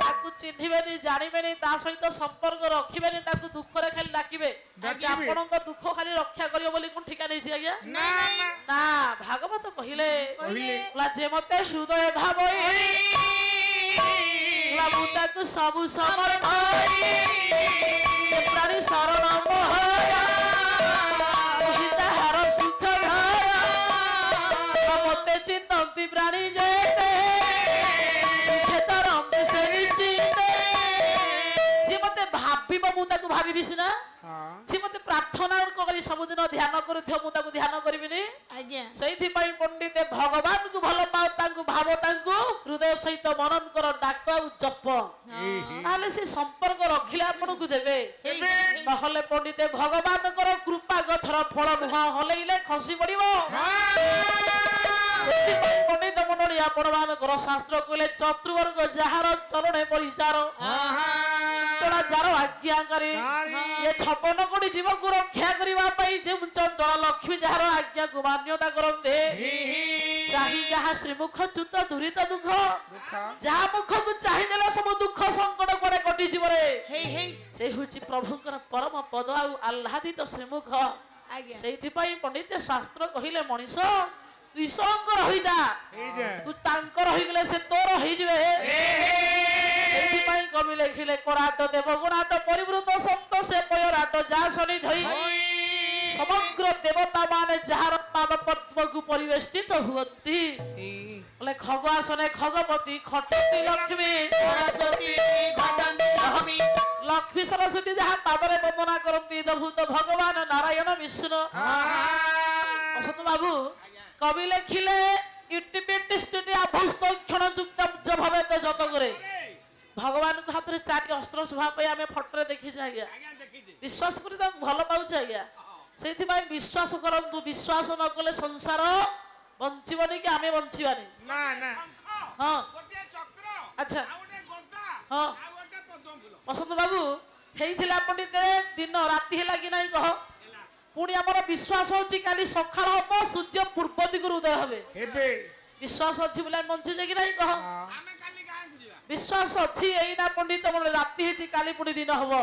A: ତାକୁ ଚିହ୍ନିବେନି ଜାଣିବେନି ତା ସହିତ ସମ୍ପର୍କ ରଖିବେନି ତାକୁ ଦୁଃଖରେ ଖାଲି ଡାକିବେ ଆପଣଙ୍କ ଦୁଃଖ ଖାଲି ରକ୍ଷା କରିବ ବୋଲି କଣ ଠିକା ନେଇଛି ଆଜ୍ଞା ନା ଭାଗବତ କହିଲେ ଯେ ମତେ ହୃଦୟ ଭାବ ମୁଁ ତାକୁ ସବୁ ସମର୍ଥ ପ୍ରାଣୀ ଶରଣ ତାହାର ସୁଖ ଘର ମତେ ଚିନ୍ତନ୍ତି ପ୍ରାଣୀ ଯେତେ ସୁଖେ ତରନ୍ତି ସେ ନିଶ୍ଚିତ ଯିଏ ମତେ ଭାବିବ ମୁଁ ତାକୁ ଭାବିବି ସିନା ସିଏ ମତେ ପ୍ରାର୍ଥନା କରି ସବୁଦିନ ଧ୍ୟାନ କରୁଥିବ ମୁଁ ତାକୁ ଧ୍ୟାନ କରିବିନି ସେଇଥିପାଇଁ ପଣ୍ଡିତେ ଭଗବାନଙ୍କୁ ଭଲ ପାଅ ତାଙ୍କୁ ଭାବ ତାଙ୍କୁ ହୃଦୟ ସହିତ ମନନ କର ଡାକ ଆଉ ଜପ ତାହେଲେ ସେ ସମ୍ପର୍କ ରଖିଲେ ଆପଣଙ୍କୁ ଦେବେ ନହେଲେ ପଣ୍ଡିତେ ଭଗବାନଙ୍କର କୃପା ଗଛର ଫଳ ନୁହଁ ହଲେଇଲେ ଖସି ପଡିବ ସେଥିପାଇଁ ପଣ୍ଡିତ ମଣ୍ଡଳୀ ଆପଣ ମାନଙ୍କର ଶାସ୍ତ୍ର କହିଲେ ଚତୁର୍ବର୍ଗ ଯାହାର ଚରଣେ ପରିଚାର ଯାର ଆଜ୍ଞାକାରୀ ଏ 56 କୋଟି ଜୀବକୁ ରକ୍ଷା କରିବା ପାଇଁ ଯେଉଁ ଚଞ୍ଚଳ ଲକ୍ଷ୍ମୀ ଯାହାର ଆଜ୍ଞାକୁ ମାନ୍ୟତା କରନ୍ତେ ଚାହିଁ ଯାହା ଶ୍ରୀମୁଖ ଚ୍ୟୁତ ଦୂରିତ ଦୁଃଖ ଯାହା ମୁଖକୁ ଚାହିଁଦେଲେ ସବୁ ଦୁଃଖ ସଙ୍କଟ କୁଆଡେ କଟିଯିବ ରେ ସେ ହେଉଛି ପ୍ରଭୁଙ୍କର ପରମ ପଦ ଆଉ ଆହ୍ଲାଦିତ ଶ୍ରୀମୁଖ ସେଇଥିପାଇଁ ପଣ୍ଡିତ ଶାସ୍ତ୍ର କହିଲେ ମଣିଷ ତୁ ଈଶ୍ୱରଙ୍କର ହୋଇଯା ତୁ ତାଙ୍କର ହୋଇଗଲେ ସେ ତୋର ହେଇଯିବେ ସେଇଥିପାଇଁ କବି ଲେଖିଲେ କରାଟ ଦେବଗୁଣାଟ ପରିବୃତ ସପ୍ତ ସେ ପୟରାଟ ଯାହା ଶନି ଧଇ ସମଗ୍ର ଦେବତା ମାନେ ଯାହାର ପାଦ ପଦ୍ମକୁ ପରିବେଷ୍ଟିତ ହୁଅନ୍ତି ବୋଲେ ଖଗ ଆସନେ ଖଗପତି ଖଟନ୍ତି ଲକ୍ଷ୍ମୀ ଲକ୍ଷ୍ମୀ ସରସ୍ୱତୀ ଯାହା ପାଦରେ ବନ୍ଦନା କରନ୍ତି ଦଭୂତ ଭଗବାନ ନାରାୟଣ ବିଷ୍ଣୁ ଅସତ ବାବୁ କବି ଲେଖିଲେ ଇଟିପିଟି ସ୍ଥିତି ଆଭୁସ୍ତ କ୍ଷଣ ଯୁକ୍ତ ଭବେତ ଜତକରେ ଭଗବାନଙ୍କ ହାତରେ 4ଟି ଅସ୍ତ୍ର ଶୋଭା ପାଇଁ ଆମେ ଫଟୋରେ ଦେଖିଛେ ଆଜ୍ଞା ବିଶ୍ୱାସ କରି ତାଙ୍କୁ ଭଲ ପାଉଛେ ଆଜ୍ଞା ସେଇଥିପାଇଁ ବିଶ୍ୱାସ କରନ୍ତୁ ବିଶ୍ୱାସ ନ କଲେ ସଂସାର ବଞ୍ଚିବନି କି ଆମେ ବଞ୍ଚିବାନି ହଁ ଆଚ୍ଛା ହଁ ବସନ୍ତ ବାବୁ ହେଇଥିଲା ପଣ୍ଡିତ ଦିନ ରାତି ହେଲା କି ନାଇଁ କହ ପୁଣି ଆମର ବିଶ୍ୱାସ ଅଛି କାଲି ସକାଳ ହବ ସୂର୍ଯ୍ୟ ପୂର୍ବ ଦିଗରୁ ଉଦୟ ହେବେ ବିଶ୍ୱାସ ଅଛି ବୋଲି ଆମେ ବଞ୍ଚିଛେ କି ନାଇଁ କହ ବିଶ୍ୱାସ ଅଛି ଏଇନା ପଣ୍ଡିତ ମୋର ରାତି ହେଇଛି କାଲି ପୁଣି ଦିନ ହବ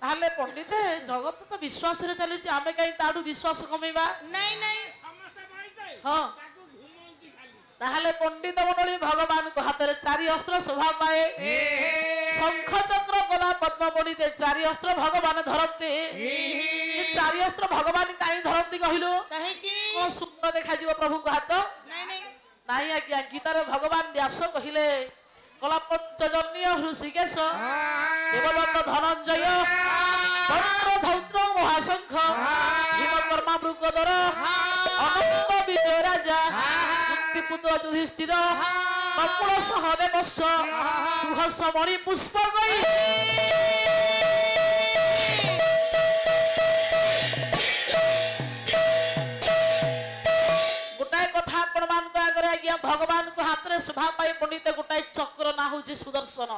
A: ତାହେଲେ ପଣ୍ଡିତ ଜଗତ ତ ବିଶ୍ୱାସରେ ଚାଲିଛି ଆମେ କାହିଁ ତାଠୁ ବିଶ୍ୱାସ କମେଇବା ହଁ ତାହେଲେ ପଣ୍ଡିତ ମଣ୍ଡଳୀ ଭଗବାନଙ୍କ ହାତରେ 4 ଅସ୍ତ୍ର ଶୋଭା ପାଏ ଶଙ୍ଖ ଚକ୍ର ଗଲା ପଦ୍ମ ପଣ୍ଡିତେ 4 ଅସ୍ତ୍ର ଭଗବାନ ଧରନ୍ତି 4 ଅସ୍ତ୍ର ଭଗବାନ କାହିଁ ଧରନ୍ତି କହିଲୁ କଣ ସୁନ୍ଦର ଦେଖାଯିବ ପ୍ରଭୁଙ୍କ ହାତ ନାଇଁ ଆଜ୍ଞା ଗୀତାରେ ଭଗବାନ ବ୍ୟାସ କହିଲେ କଲା ପଞ୍ଚଜନ୍ୟ ହୃଷିକେଶ ଦେବଦତ୍ତ ଧନଞ୍ଜୟ ଚନ୍ଦ୍ର ଧୌତ୍ର ମହାଶଙ୍ଖ ଭୀମକର୍ମା ମୃଗଧର ଅନନ୍ତ ବିଜୟ ରାଜା କୁନ୍ତିପୁତ୍ର ଯୁଧିଷ୍ଠିର କପୁଳ ସହଦେବସ୍ୟ ସୁହସ ମଣି ପୁଷ୍ପ ଗଇ ଗୋଟାଏ କଥା ଆପଣ ମାନଙ୍କ ଆଗରେ ଆଜ୍ଞା ଭଗବାନଙ୍କ ହାତରେ ଶୋଭା ପାଇ ପଣ୍ଡିତ ଗୋଟାଏ ଚକ୍ର ନା ହଉଛି ସୁଦର୍ଶନ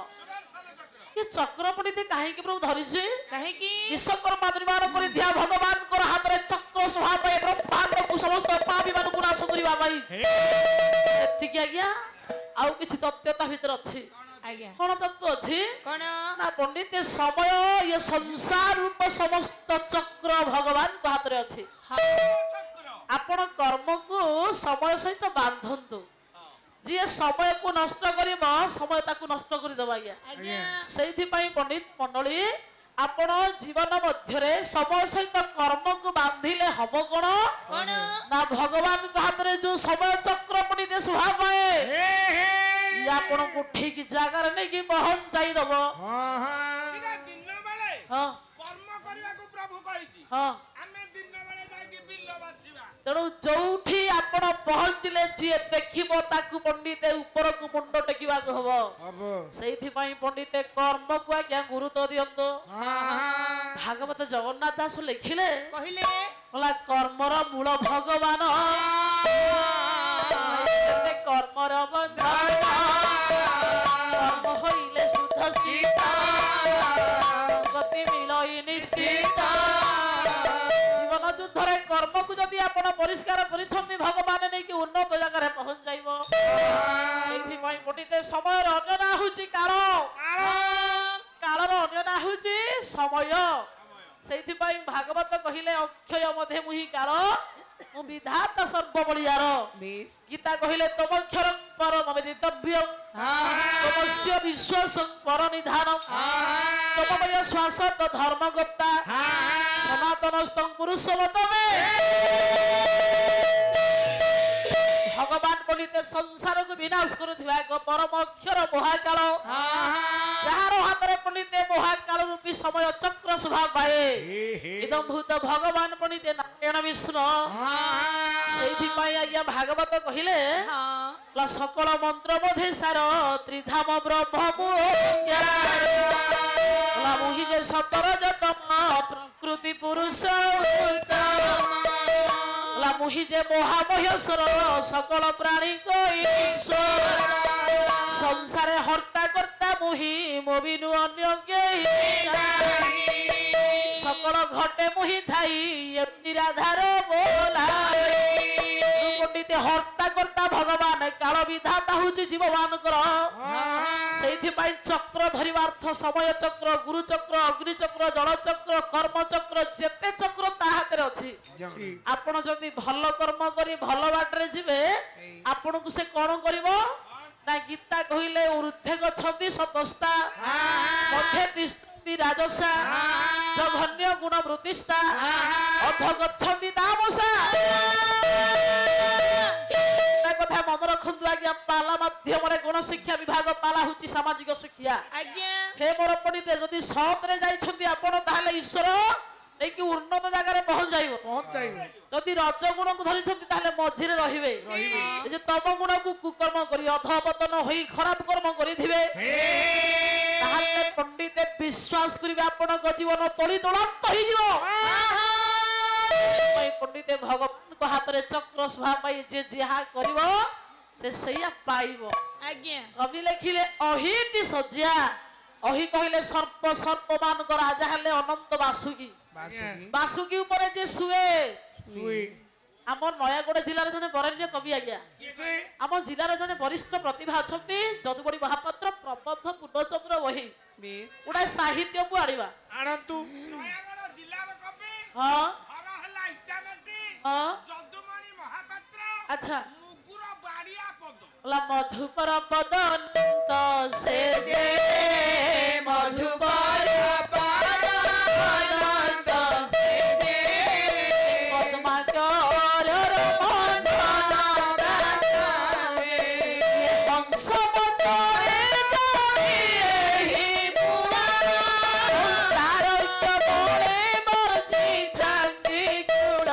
A: कि चक्र पड़िते काहे कि प्रभु धरि छी
C: काहे की
A: विश्वकर्मा निर्माण करि दिया भगवान को हाथ रे चक्र सुहा पे ब्रह्मांड को समस्त पापी मान को नाश करिवा भाई एति कि आज्ञा आउ किछि तत्वता भीतर अछि
C: आज्ञा
A: कोन तत्व अछि
C: कोन
A: ना पंडित समय ये संसार रूप समस्त चक्र भगवान को हाथ रे अछि आपण कर्म को समय सहित बांधंतु जे समय को नष्ट करिबो समय ताकू नष्ट करि दबा आज्ञा
C: आज्ञा
A: सेहिथि पई पंडित मंडली आपण जीवन मध्य रे समय सहित कर्म को बांधिले हबो कोन
C: कोन
A: ना भगवान को हाथ रे जो समय चक्र पंडित सुहा पाए ये आपण को ठीक जगह रे नै कि पहुंच जाई दबो
B: दिन बेले
A: हां
B: कर्म करबा को प्रभु कहिछि
A: हां
B: हमें दिन बेले जाई कि बिल्लो बाछिबा
A: तेणु जोठी आपण पहुंचले जे देखिबो ताकू पंडित ऊपर को मुंड टेकिबा को हबो सेहिथि पई पंडित कर्म को क्या गुरुत्व दियंतो भागवत जगन्नाथ दास लिखिले
C: कहिले
A: बोला कर्मर मूल भगवान कर्मर बंधन कर्म होइले शुद्ध स्थित गति मिलई निश्चित जीवन युद्धरे कर्म को जदि आपण परिष्कार करिछन्ति भगवान नै कि उन्नत जगह रे पहुंच जाइबो सेहि पई पटिते समय अन्य ना होची कालर अन्य ना होची समय सेहि पई भागवत कहिले अक्षय मध्ये मुहि काल मु विधाता सर्व बलियार गीता कहिले तम अक्षर परम वेदितव्य तमस्य विश्वास पर निधान तमय श्वासत धर्म गुप्ता सनातन स्तंभ पुरुषोत्तमे भगवान बोलिते संसार को विनाश करुथिबा एक परम अक्षर महाकाल जहार हाथ रे बोलिते महाकाल रूपी समय चक्र स्वभाव पाए इदम भूत भगवान बोलिते नारायण विष्णु सेहि पई आज्ञा भागवत कहिले ला सकल मंत्र बोधे सार त्रिधाम ब्रह्म ला मुहि जे सतर जतम प्रकृति पुरुष ला मुहि जे महामहेश्वर सकल प्राणी को ईश्वर संसार हर्ता करता मुहि मोबिनु अन्य सकल घटे मुहि थाई निराधार बोलाए पंडित हर्ता करता भगवान काल विधाता होची जीव मानकर सेहि पई चक्र धरिवार्थ समय चक्र गुरु चक्र अग्नि चक्र जल चक्र कर्म चक्र जेते चक्र ता हाथ रे अछि आपण जदी भल कर्म करी भल बाटरे जिवे आपण को से कोन करिवो ना गीता कहिले ऊर्ध्वे गच्छति सतस्ता मध्य तिष्ठति राजसा जघन्य गुण वृत्तिस्ता अध गच्छति तामसा कथा मन रखु आज्ञा पाला माध्यम गुण शिक्षा विभाग पाला होची सामाजिक शिक्षा
C: आज्ञा
A: हे मोर पंडित जदि सत रे जाइछन्ती आपण ताहले ईश्वर नै कि उन्नत जगह रे पहुंच जाइबो जदि रज गुण को धरिछन्ती ताहले मझिरे रहिबे ए जे तम गुण को कुकर्म करी अधपतन होई खराब कर्म करी थिबे ताहले पंडित विश्वास करिबे आपण को जीवन तोली तोलत होई जिवो पंडित भगवान को हाथ रे चक्र सभा पाई जे जेहा करिवो से सैया पाइबो
C: आज्ञा
A: कवि लिखिले अहिति सज्जा अहि कहिले सर्प सर्प मान को राजा हले अनंत वासुकी वासुकी ऊपर जे सुए हमर नयागढ़ जिल्ला रे जने बरण्य कवि आज्ञा हमर जिल्ला रे जने वरिष्ठ प्रतिभा अछंती जदुबड़ी महापात्र प्रबंध पूर्णचंद्र वही उडा साहित्य को आड़ीबा
B: आनंतु नयागढ़ जिल्ला रे कवि
A: हां
B: हर हला इटामेटी
A: हां
B: जदुमणि महापात्र
A: अच्छा
B: मुकुर बाड़िया पद
A: ला मधुपर पद अनंत से जे मधुपर पद अनंत से जे पद्माकर रमण दातावे वंश मतरे जाई पुरा तारक बळे मरजी थांगी गुण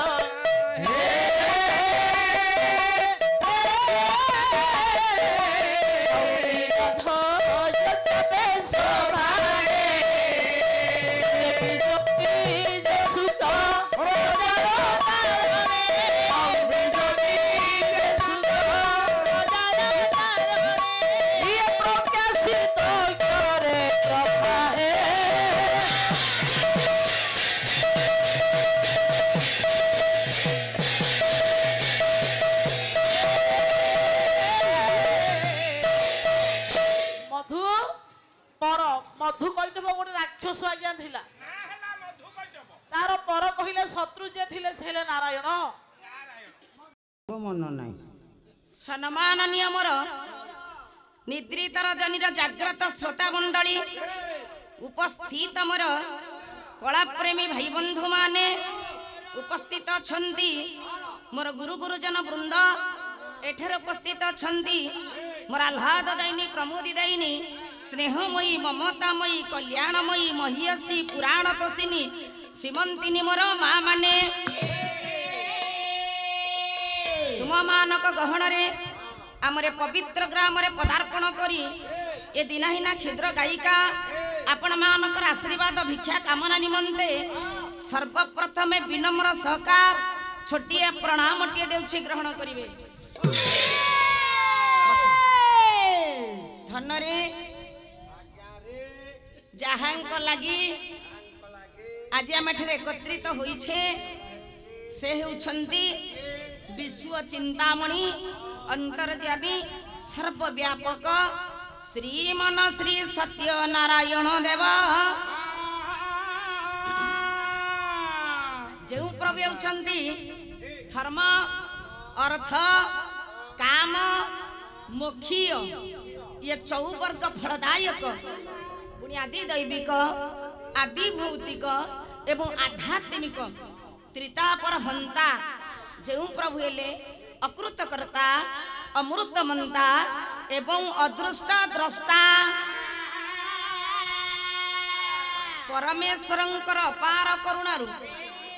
A: ଦୋଷ ଆଜ୍ଞା ଥିଲା ତାର ପର କହିଲେ ଶତ୍ରୁ ଯେ ଥିଲେ ସେ ହେଲେ ନାରାୟଣ
C: ମନ ନାହିଁ
D: ସମ୍ମାନନୀୟ ମୋର ନିଦ୍ରିତ ରଜନୀର ଜାଗ୍ରତ ଶ୍ରୋତା ମଣ୍ଡଳୀ ଉପସ୍ଥିତ ମୋର କଳାପ୍ରେମୀ ଭାଇ ବନ୍ଧୁ ମାନେ ଉପସ୍ଥିତ ଅଛନ୍ତି ମୋର ଗୁରୁ ଗୁରୁଜନ ବୃନ୍ଦ ଏଠାରେ ଉପସ୍ଥିତ ଅଛନ୍ତି ମୋର ଆହ୍ଲାଦ ଦାଇନୀ ପ୍ରମୋଦି ଦାଇନୀ ସ୍ନେହମୟୀ ମମତାମୟୀ କଲ୍ୟାଣମୟୀ ମହିୟସୀ ପୁରାଣ ତୋଷିନୀ ସୀମନ୍ତିନୀ ମୋର ମା ମାନେ ତୁମ ମାନଙ୍କ ଗହଣରେ ଆମର ପବିତ୍ର ଗ୍ରାମରେ ପଦାର୍ପଣ କରି ଏ ଦିନହୀନା କ୍ଷୁଦ୍ର ଗାୟିକା ଆପଣ ମାନଙ୍କର ଆଶୀର୍ବାଦ ଭିକ୍ଷା କାମନା ନିମନ୍ତେ ସର୍ବପ୍ରଥମେ ବିନମ୍ର ସହକାର ଛୋଟିଆ ପ୍ରଣାମଟିଏ ଦେଉଛି ଗ୍ରହଣ କରିବେ ଧନରେ ଯାହାଙ୍କ ଲାଗି ଆଜି ଆମେ ଏଠାରେ ଏକତ୍ରିତ ହୋଇଛେ ସେ ହେଉଛନ୍ତି विश्व चिंतामणि अंतर्यामी सर्वव्यापक श्रीमन श्री सत्यनारायण देव जो प्रभु होती धर्म अर्थ काम मोक्षीय ये चौवर्ग फलदायक पुणी आदि दैविक आदि भौतिक एवं आध्यात्मिक त्रितापर हंता जो प्रभु हेले अकृतकर्ता अमृतमंता एवं अदृष्ट द्रष्टा परमेश्वरंकर अपार करुणारु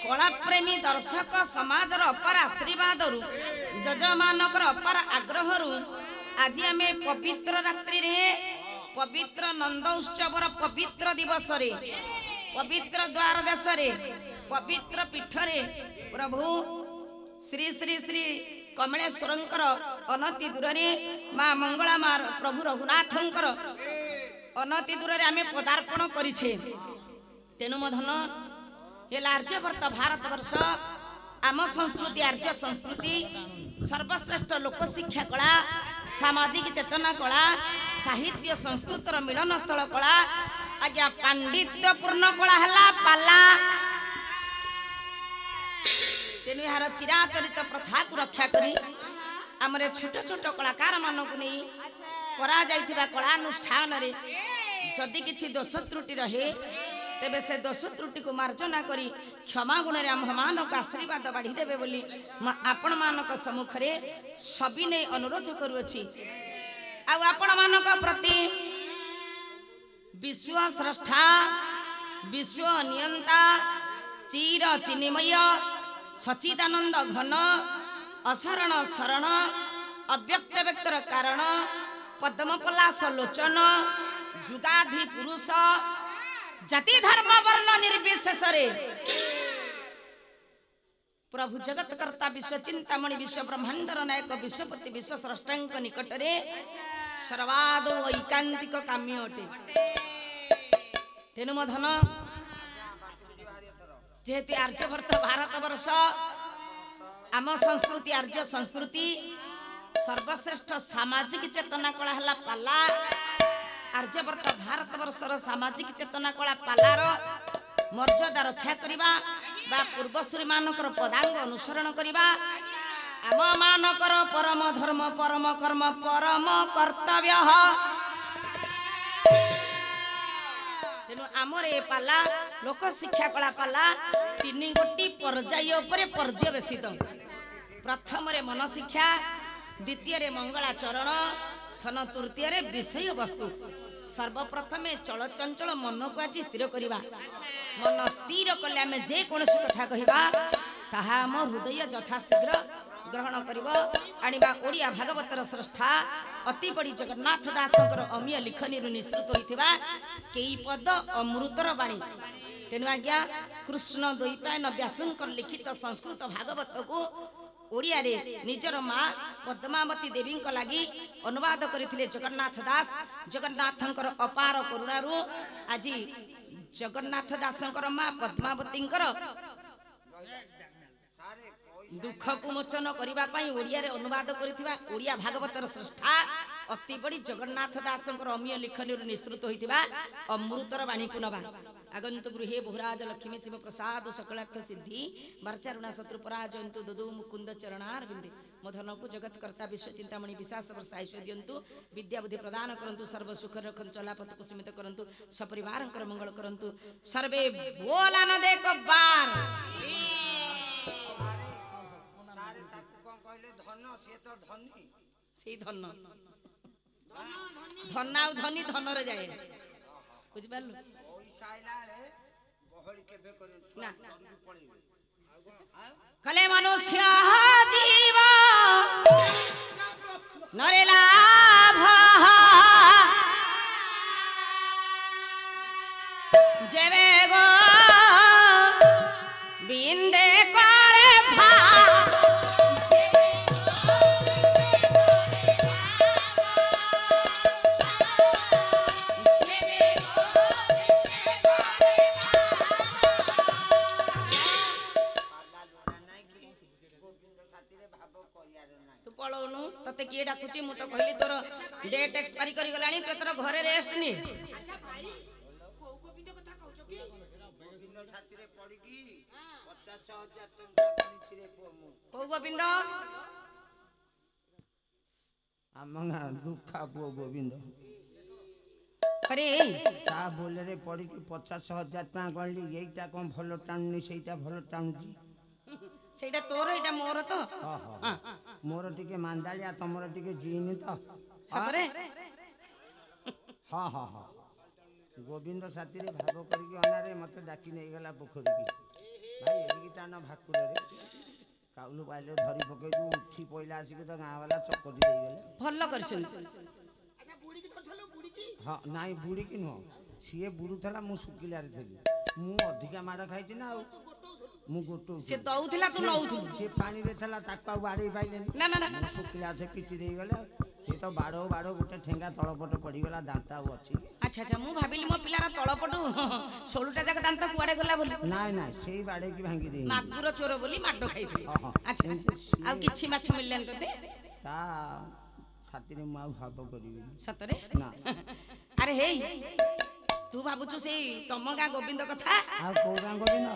D: कलाप्रेमी दर्शक समाजर अपार आशीर्वादरु जजमानकर अपार आग्रहरु आज आमे पवित्र रात्रि रे पवित्र नंद उत्सवर पवित्र दिवस रे पवित्र द्वार देश रे पवित्र पीठ रे प्रभु श्री श्री श्री कमलेश्वरंकर अनति दूर रे माँ मंगला माँ प्रभु रघुनाथंकर अनति दूर रे आमे पदार्पण करिछे तेणु मधन ये आर्यवर्त भारत वर्ष आम संस्कृति आर्य संस्कृति सर्वश्रेष्ठ लोक शिक्षा कला सामाजिक चेतना कला साहित्य संस्कृतर मिलन स्थल कला आज्ञा पांडित्यपूर्ण कला हला पाला तेणु यार चिराचरित प्रथा को रक्षा करी आमरे छोट छोट कलाकार मानक नहीं करा जाइथिबा कलानुष्ठान रे जदि किछि दोष त्रुटि रहे तेबे से दोष त्रुटि को मार्जना करी क्षमा गुण रे आम्भमान को आशीर्वाद बाढ़ी देबे बोली आपण मानक सम्मुख रे सविनय अनुरोध करूछि आ आपण मानक प्रति विश्व स्रष्टा विश्व नियंता चिर चिन्मय सचिदानंद घन अशरण शरण अव्यक्त व्यक्तर कारण पद्म पलाश लोचन जुगाधि पुरुष जाति धर्म वर्ण निर्विशेष प्रभु जगतकर्ता विश्व चिंतामणि विश्व ब्रह्मांडर नायक विश्वपति विश्व स्रष्टांक निकट रे सर्वाद ऐकांतिक काम्य अटे तेणु मधन जेहेतु आर्यवर्त भारत वर्ष आम संस्कृति आर्य संस्कृति सर्वश्रेष्ठ सामाजिक चेतना कला हला पाला आर्यवर्त भारत वर्षर सामाजिक चेतना कला पालार मर्यादा रक्षा करिबा बा पूर्वसूरी मानकर पदांग अनुसरण करिबा आम मानकर परम धर्म परम कर्म परम कर्तव्य तेणु आमर ए पाला लोक शिक्षा कला पाला 3 गोटी पर्याय उपरे पर्यवेसित प्रथम रे मन शिक्षा द्वितीय रे मंगलाचरण थन तृतीय रे विषय वस्तु सर्वप्रथमे चलचंचल मन को आज स्थिर करिबा मन स्थिर कले आमे जे कोनसी कथा कहिबा ताहा हम हृदय यथाशीघ्र ग्रहण करिबो आनिबा ओडिया भागवतर स्रष्टा अति बड़ी जगन्नाथ दासकर अमीय लिखनी निश्चित होइथिबा केई पद अमृतर बाणी तेनु आज्ञा कृष्ण द्वैपायन व्यासंकर लिखित संस्कृत भागवत को ओडिया रे निजर माँ पद्मावती देवी लगी अनुवाद करथिले जगन्नाथ दास जगन्नाथंकर अपार करुणारु आज जगन्नाथ दासंकर माँ पद्मावतींकर दुख को मोचन करने ओडिया रे अनुवाद करथिबा ओडिया भागवतर स्रष्टा अति बड़ी जगन्नाथ दासंकर अमीय लिखनी निश्चित होइथिबा अमृतर बाणी को नबा आगंतु गृहे भुराज लक्ष्मी शिव प्रसाद सकलार्थ सिद्धि वर्चारुणा शत्रु पराजयन्तु ददौ मुकुंद चरणार बिंदे मो धन को जगत कर्ता विश्व चिंतामणि विशास वर्षा ऐश्वर्य दियंतु विद्या बुद्धि प्रदान करंतु सर्व सुख रखन चलापथ को सीमित करंतु सपरिवार मंगल करंतु सर्वे बोला न देखो बार
C: सारे ताकू कोन कहले धन से तो धनी
D: सेई धन धन आउ धनी धन रे जाए बुझ पालु
C: पैसा आइला रे गहଳି केबे करू
D: ना
C: पळेबे
D: कले मनुष्य जीव नरे लाभ जेबे गो बिंदे करे भा पळौनु तते किए डाकुची मु तो कहली तोर डेट एक्सपायरी करी गलानी तो तोर घरे रेस्ट नी
C: अच्छा भाई को गोविंद कथा कहउछ की गोविंद साथी रे पड़ी की 50,000 टका बनिछि रे मु
D: को गोविंद
C: आमंगा दुखा पो गोविंद
D: अरे
C: ता बोले रे पड़ी की 50,000 टका गणली एइटा कोन भलो टाणनी सेइटा भलो टाणुची
D: सेटा तोर एटा मोर तो
C: हां मोर टिके मांदालिया तमर टिके जीनी तो
D: सतरे
C: हां हां हां गोविंद साथी रे भाग करके अनारे मते डाकी नै गला पोखरी की भाई एदिकी तान भाकुर रे काउलु पाइले धरी पके जो उठी पइला आसी के तो गां वाला चक्कटी देई गेले
D: भल्ल करछन
C: अच्छा बुड़ी की धरथलो बुड़ी की हां नाई बुड़ी की नो सीए बुडू थला मु सुकिला रे थली मु अधिका माड खाइती ना मु गोटो
D: से दउथिला तू नउथु
C: से पानी रे थला ताकपा बाड़ी पाइले
D: ना ना ना
C: सुकिला से पिटी देई गेले से तो बाड़ो बाड़ो गोटे ठेंगा तळपट पड़ी गेला दांता अछि
D: अच्छा अच्छा मु भाबिली मो पिलारा तळपटु 16टा जाक दांत कुआडे गला बोली
C: नाइ नाइ सेई बाड़े की भांगी देई
D: मागुर चोर बोली माडो खाइथि
C: हां
D: अच्छा अच्छा आ किछि माछ मिललन तते
C: ता छाती रे माउ भाब करिवि
D: सतरे
C: ना
D: अरे हे तू भाबुछु सेई तम गा गोविंद कथा
C: आ को गां गोविंद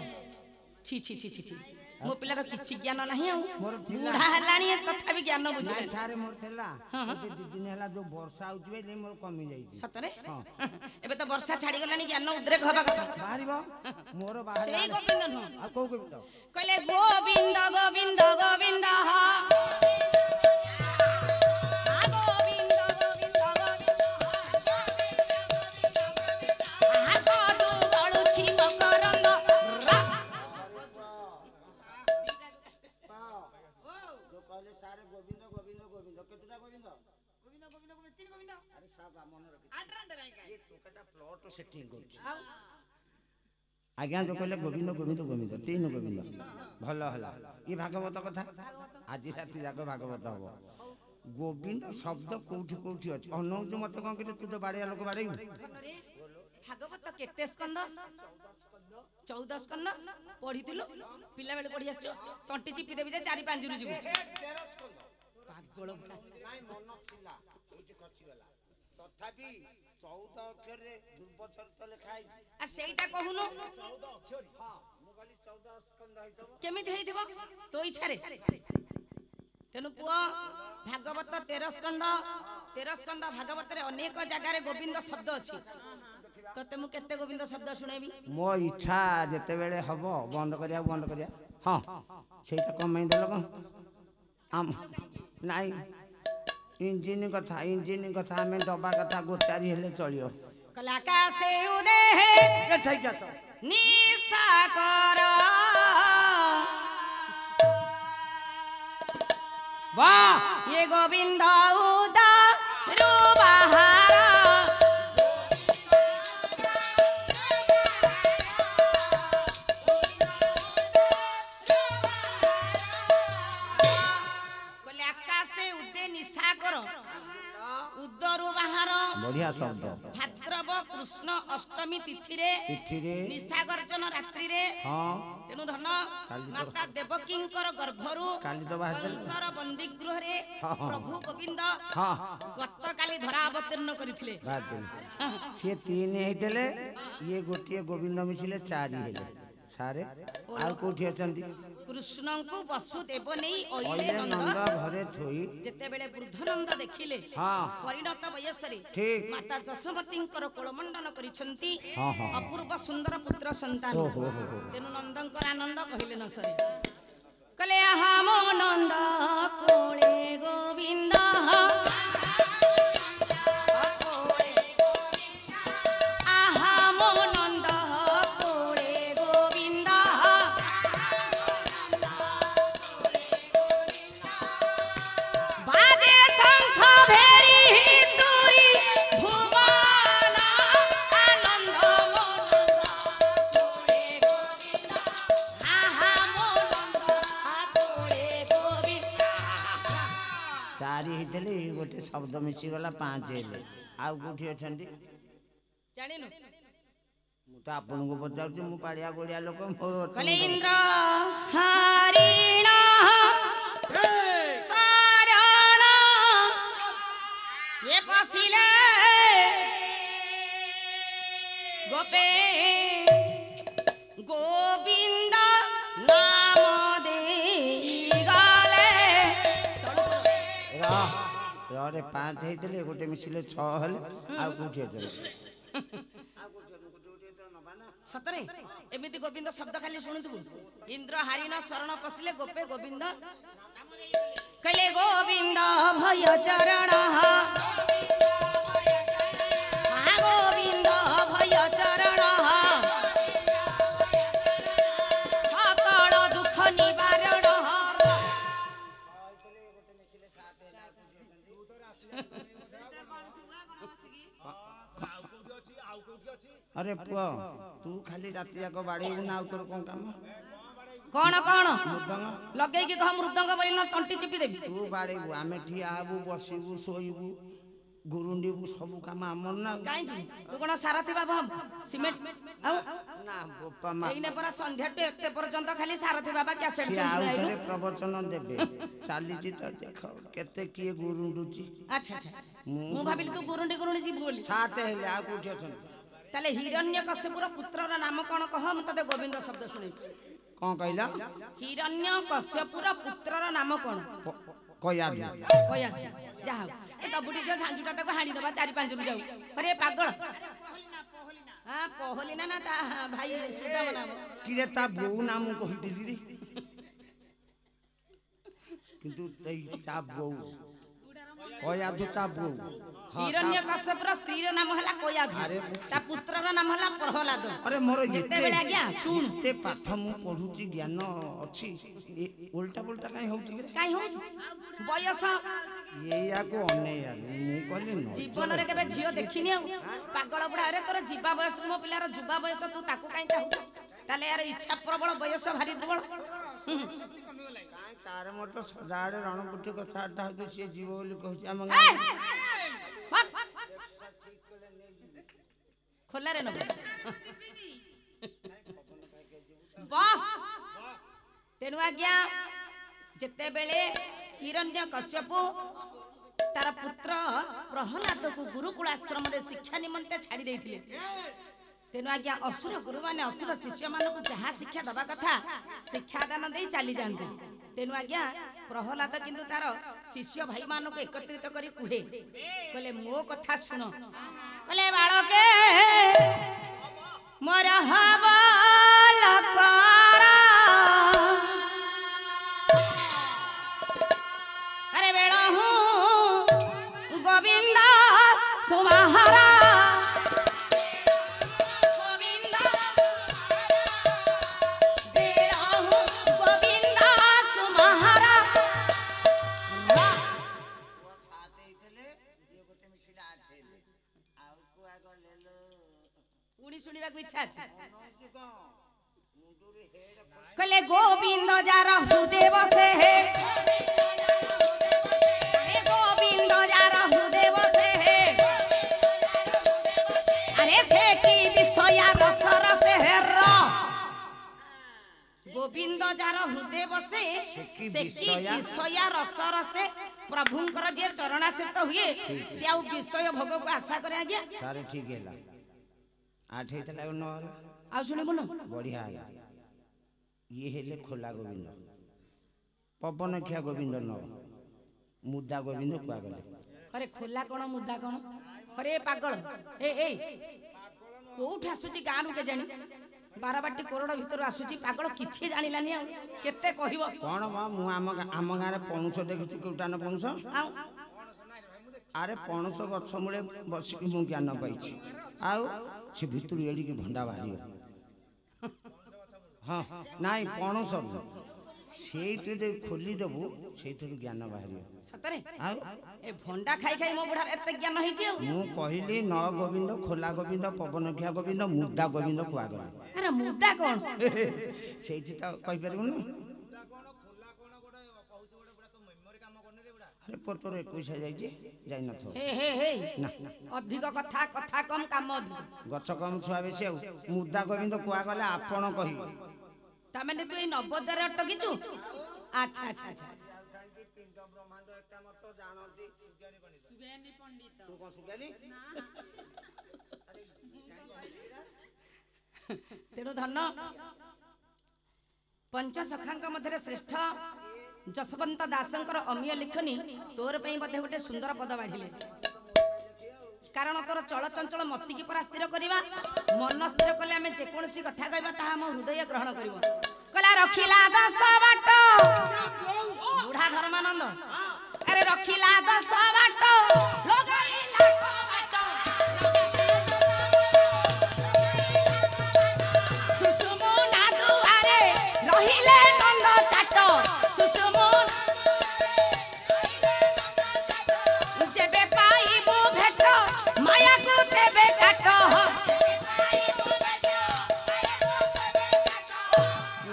D: छी छी छी छी छी मो पिलार किछि ज्ञान नाही आ
C: मोर थिला
D: बूढ़ा हलाणी तथापि ज्ञान बुझे
C: नाइ सारे मोर थेला ओबे दि दिन हला जो वर्षा आउछ बे मोर कमी जाई छी
D: सतरे एबे तो वर्षा छाडी गलानी ज्ञान उद्रेक होबा कथा
C: बाहरिबो मोर बाहर
D: सेई गोविंद न
C: आ को गोविंद
D: कहले गोविंद गोविंद गोविंद हा
C: आज्ञा जो कहले गोविंद गोविंद गोविंद तीन गोविंद भल हला ये भागवत कथा आज राति जाक भागवत हबो गोविंद शब्द कोठी कोठी अछि अनौज मत कोन के तू तो बाड़िया लोक बाड़ै
D: भागवत केते स्कंद 14 स्कंद पढितिलु पिला बेले पढि आछो तंटी चिपी देबी जे 4-5 रु जिवु पागल बुढा
C: नाइ मन थिला एठी खसी गला तथापि 14 अक्षर रे दुर्बचर तो लिखा है
D: आ सेइटा कहूनो
C: 14 अक्षर हां मु कहली 14 स्कंद हैतबो
D: केमिति हेइथिबो तो इच्छा रे तेनु पुआ भागवत 13 स्कंद भागवत रे अनेक जगह रे गोविंद शब्द अछि तते मु केते गोविंद शब्द सुनेबी
C: मो इच्छा जेते बेले हबो बंद करिया हां सेटा कमाई देलो को आम नाइ इंजिन कथा हमें डबा कथा गोटारी हेले चलियो
D: कलाका से उदे
C: ए ठीक है
D: निशा कर
C: वाह
D: ये गोविंद उदा रूबहार
C: बढ़िया शब्द
D: भाद्रव कृष्ण अष्टमी तिथि रे निशा गर्जन रात्रि रे तेनु धन माता देवकींकर गर्भरु कंसर बंदी गृह रे प्रभु गोविंद गत काली धरा अवतीर्ण करिथिले
C: से तीन हेतले ये गोटिए गोविंद मिसिले चारि हेले सारे आ कोठी अछंती
D: कृष्ण को वसुदेव नहीं ओइले नंद
C: घरे थोई
D: जेते बेले वृद्धनंद देखिले परिणत वयस रे माता जशोमतींकर कोलमंडन करिसंती अपूर्व सुंदर पुत्र संतान तेनु नंदंकर आनंद कहिले न सरे कले आहा मो नंद कोले गोविंद
C: गोटे शब्द मिसी गला पांच हेले आ कोठी अछंती
D: जानिनु
C: मु तो आपन को पचाउची मु पाड़िया गोड़िया लोक मोर
D: कले इंद्र हरिणा सारण ये पसिले गोपे गोविंद नाम दे गाले
C: रे पांच हेतले गोटे मिसिले 6 हले आ कोठी अछंती
D: सतरे एमिति गोविंद शब्द खाली शुणुथबु इंद्र हरिण शरण पसिले गोपे गोविंद कले गोविंद भय चरण गोविंद भय चरण सकल दुख निवारण
C: अरे पुआ तू खाली राति जाक बाड़ेबू ना तोर कोन काम
D: कौन कौन
C: मृदंग
D: लगे कि कह मृदंग बोली न तंटी चिपी देबी
C: तू बाड़ेबू आमे ठिया हबू बसिबू सोइबू गुरुंडीबू सब काम हमर ना
D: काई तू कोन सारथी बाबा हम सिमेंट आ
C: ना बोपा मा
D: एइने पर संध्या टे एते पर्यंत खाली सारथी बाबा कैसेट सुन
C: आइलु आउथरे प्रवचन देबे चाली जी त देख केते किए गुरुंडुची
D: अच्छा अच्छा मु भाबिली तू गुरुंडी जी बोली
C: सात हेले आ कोठी अछन
D: ताले हिरण्यकश्यपुर पुत्रर नाम कोन कह म तते गोविंद शब्द सुनै
C: कोन कहला
D: हिरण्यकश्यपुर पुत्रर नाम कोन
C: कयादु
D: जा ए त बुढी जो झांजुटा तको हाणी दबा 4-5 रु जाऊ अरे पागल हां कहली ना ता भाई सुदाम नाम
C: कि रे ता बो नाम कहि देली रे किंतु तई ता बो कयादु ता बो
D: हिरण्यकश्यपुर स्त्री रो नाम हला कयादु ता पुत्र रो नाम हला प्रहलाद
C: अरे मोर
D: जेते बेला गया सुन
C: ते पाठ मु पढुची ज्ञान अछि उल्टा पुल्टा काई होउची रे
D: काई होउची बयस
C: एया को अने यार मु कहली न
D: जीवन रे केबे झियो देखिनी पागल बुढा रे तोर जीवा बयस मो पिलार जुबा बयस तू ताकू काई चाहू ताले यार इच्छा प्रबल बयस भारी दुबल
C: तारे मोर तो सदाड़े रणपुटी कथा था से जीव बोली कहछि हम
D: खोला रे न बस तेनु आज्ञा जेते बेले हिरण्यकश्यप तार पुत्र प्रहलाद को गुरुकुल आश्रम रे शिक्षा निमंते छाड़ी देथिले तेनु आज्ञा असुर गुरु माने असुर शिष्य मानक जहा शिक्षा दबा कथा शिक्षा दान दे चली जानते तेनु आज्ञा प्रहलाद किंतु तार शिष्य भाई मानक एकत्रित करी कुहे कहले मो कथा सुन कहले बाळके मोर हबल करा अरे बेड़ा हूँ गोविंद सुमहारा कहले गोविंद जार हृदय बसे हे गोविंद जार हृदय बसे हे अरे गोविंद जार हृदय बसे
C: सेकी
D: से विषया रस रसे प्रभुंकर जे चरणाश्रित हुए से आ विषय भोग को आशा करे आज्ञा
C: सारे ठीक है 8 हेतला न होला
D: आ सुनिबो न
C: बढ़िया है ये हेले खोला गोविंद पवन खिया गोविंद न मुद्दा गोविंद कुआ गले
D: अरे खोला कोन मुद्दा कोन अरे पागल ए कोउठ आसुची गाँ रु के जानी बारबाटी कोरड़ भीतर आसुची पागल किछि जानिलानी आ केते कहिबो
C: कोन बा मु आम गाँ रे पणुस देखिछु केउटान पणुस अरे पणुस गछ मूले बसिक मु ज्ञान पाइछि आउ से भितर एडी के भंडा बाहरियो हां नाइ पणुस सेइते जे खोली देबु सेइतरु ज्ञान बाहरियो
D: सतरे आउ ए भंडा खाई खाई मो बुढ़ा एते ज्ञान होइछि
C: मु कहिली न गोविंद खोला गोविंद पवन खिया गोविंद मुद्दा गोविंद कुआ गले
D: अरे मुद्दा कोन
C: सेइति त कहि परबु न अरे पोतरे 21 जाई जे जाई न थो
D: हे ना अधिक कथा कथा कम काम अधिक
C: गछ कम छुआ बेसी आ मुद्दा गोविंद कुआ गले आपण कहि
D: तमेने तू ए नवोदय अटकिछु अच्छा अच्छा अच्छा
C: पिंड ब्रह्मांड एकटा मत जानती सुज्ञानी पंडित तू कोन सुज्ञानी
D: तेणु धन पंचसखांक मध्य श्रेष्ठ जसवंत दासंकर अमीय लिखनी तोर पई मध्ये गोटे सुंदर पद बाढ़िले कारण तोर चलचंचल मती की परा स्थिर करवा मन स्थिर कले आमे जे कोनसी कथा कहबा ता हम हृदय ग्रहण करबो कला रखिला 10 बाट बुढ़ा धर्मानंद अरे रखिला 10 बाट लगाइला बाट सुषुमना दुआरे रहिले नंद चाट सुषुमन जेबे पाइबो भेट माया को देबे काट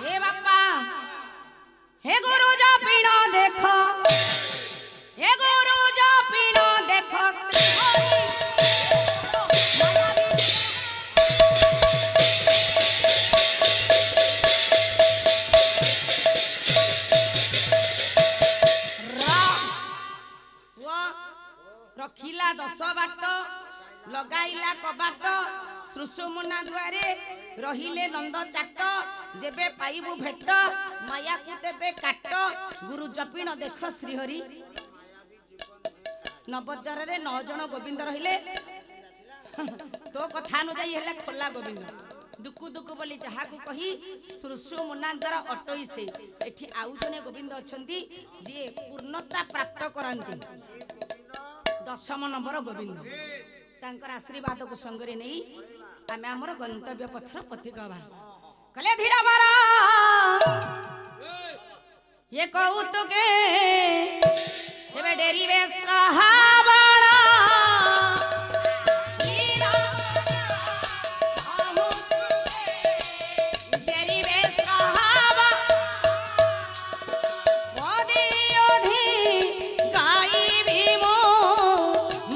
D: हे बापा हे गुरु जो पीणा देखो हे गुरु जो पीणा देखो रखिला 10 बाट लगाइला कबाट सुषुमना दुआरे रहिले नंद चाट जेबे पाइबु भेट माया को देबे काट गुरु जपिण देख श्रीहरि नवद्वार रे 9 जन गोविंद रहिले तो कथा अनुଯାୟୀ हेला खोला गोविंद दुकु दुकु बोली जहा को कही सुषुमना द्वारा अटई से एठी आउ जने गोविंद अछंती जे पूर्णता प्राप्त करांती 10 नंबर गोविंद तांकर आशीर्वाद को संगरे नहीं आमे हमर गंतव्य पथर पथिक हवा कले धीरा मारा ये कौतुके एबे डेरी बेस रहावण डेरी बेस रहावा ओदी ओधी गाई भीमो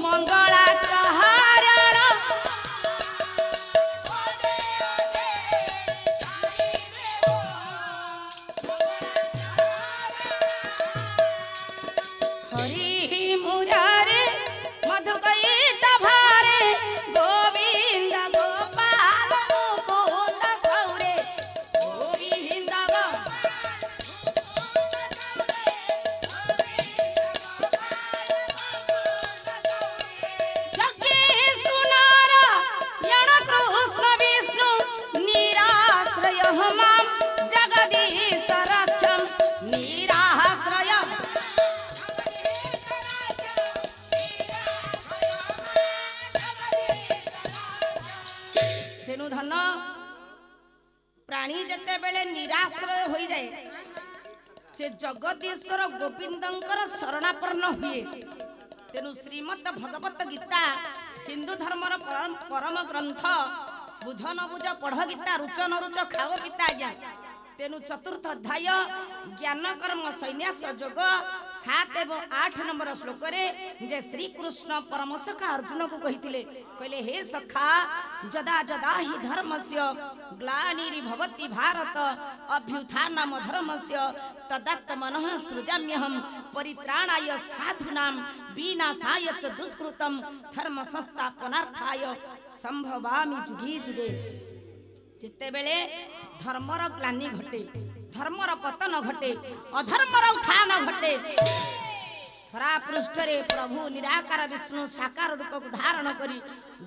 D: मंगला चहारण हरि मुरारे मधुकैत भारे गोविंद गोपाल मुकुंद सौरे गोविंद जगे सुनार यण कृष्ण विष्णु निराश्रय मां जगदीश रक्षम निराश्रय तेणु धन प्राणी जते बेले निराश्रय हो जाए से जगदीश्वर गोविंदंकर शरणापन्न हुए तेणु श्रीमद भगवत गीता हिंदू धर्मर परम ग्रंथ बुझ न बुझ पढ़ गीता रुच न रुच खाओ पिता आज्ञा तेणु चतुर्थ अध्याय ज्ञान कर्म सन्यास योग 7 एवं 8 नंबर श्लोक रे जे श्री कृष्ण परम सखा अर्जुन को कहिथिले कहले हे सखा जदा जदा हि धर्मस्य ग्लानिर् भवति भारत अभ्युत्थानम धर्मस्य तदात्मनः सृजाम्यहम् परित्राणाय साधूनां विनाशाय च दुष्कृतं धर्म संस्थापनार्थाय संभवामि जुगे जुगे। जिते बेले धर्मर ग्लानि घटे धर्मर पतन घटे अधर्मर उत्थान घटे धरा पृष्ठरे प्रभु निराकार विष्णु साकार रूप को धारण करी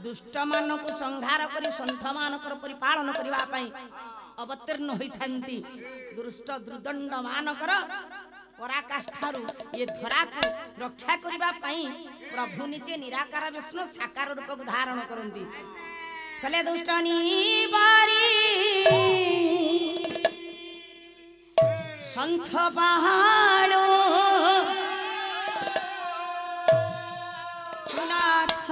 D: दुष्ट मान को संहार करी संत मानकर परिपालन करबा पई अवतीर्ण होइथांती दुष्ट दुर्दंड मानकर पराकाष्ठारु ये धरा को रक्षा करबा पई प्रभु निजे निराकार विष्णु साकार रूप को धारण करंती कले दुष्टनी बारी संथ पहाड़ो नाथ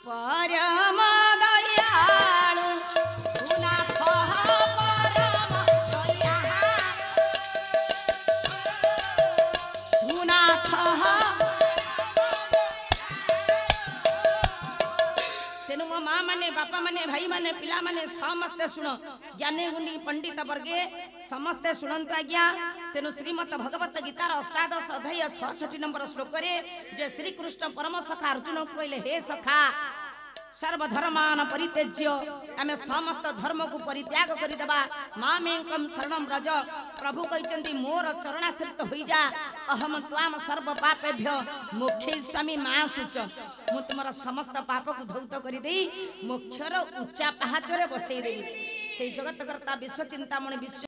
D: परम दयालु नाथ परम दयालु नाथ तेनु मो माँ माने बापा माने भाई माने पिला माने समस्ते शुण ज्ञानी गुणी पंडित वर्गे समस्ते शुणंतु आज्ञा। तेनु श्रीमद भगवत गीतार अष्टादश अध्याय 66 नंबर श्लोक रे जे श्री कृष्ण परम सखा अर्जुन को कहले हे सखा सर्वधर्मान परित्यज्य आमे समस्त धर्म को परित्याग करिदेबा मामेकम शरणम व्रज प्रभु कहचंती मोर चरणाश्रित होई जा अहम त्वाम सर्व पापेभ्य मोक्षयिष्यामि मा शुच मु तुमर समस्त पाप को धौत करि देई मोक्षर उच्चा पहाचरे बसई देबी। से जगत कर्ता विश्व चिंतामणि विश्व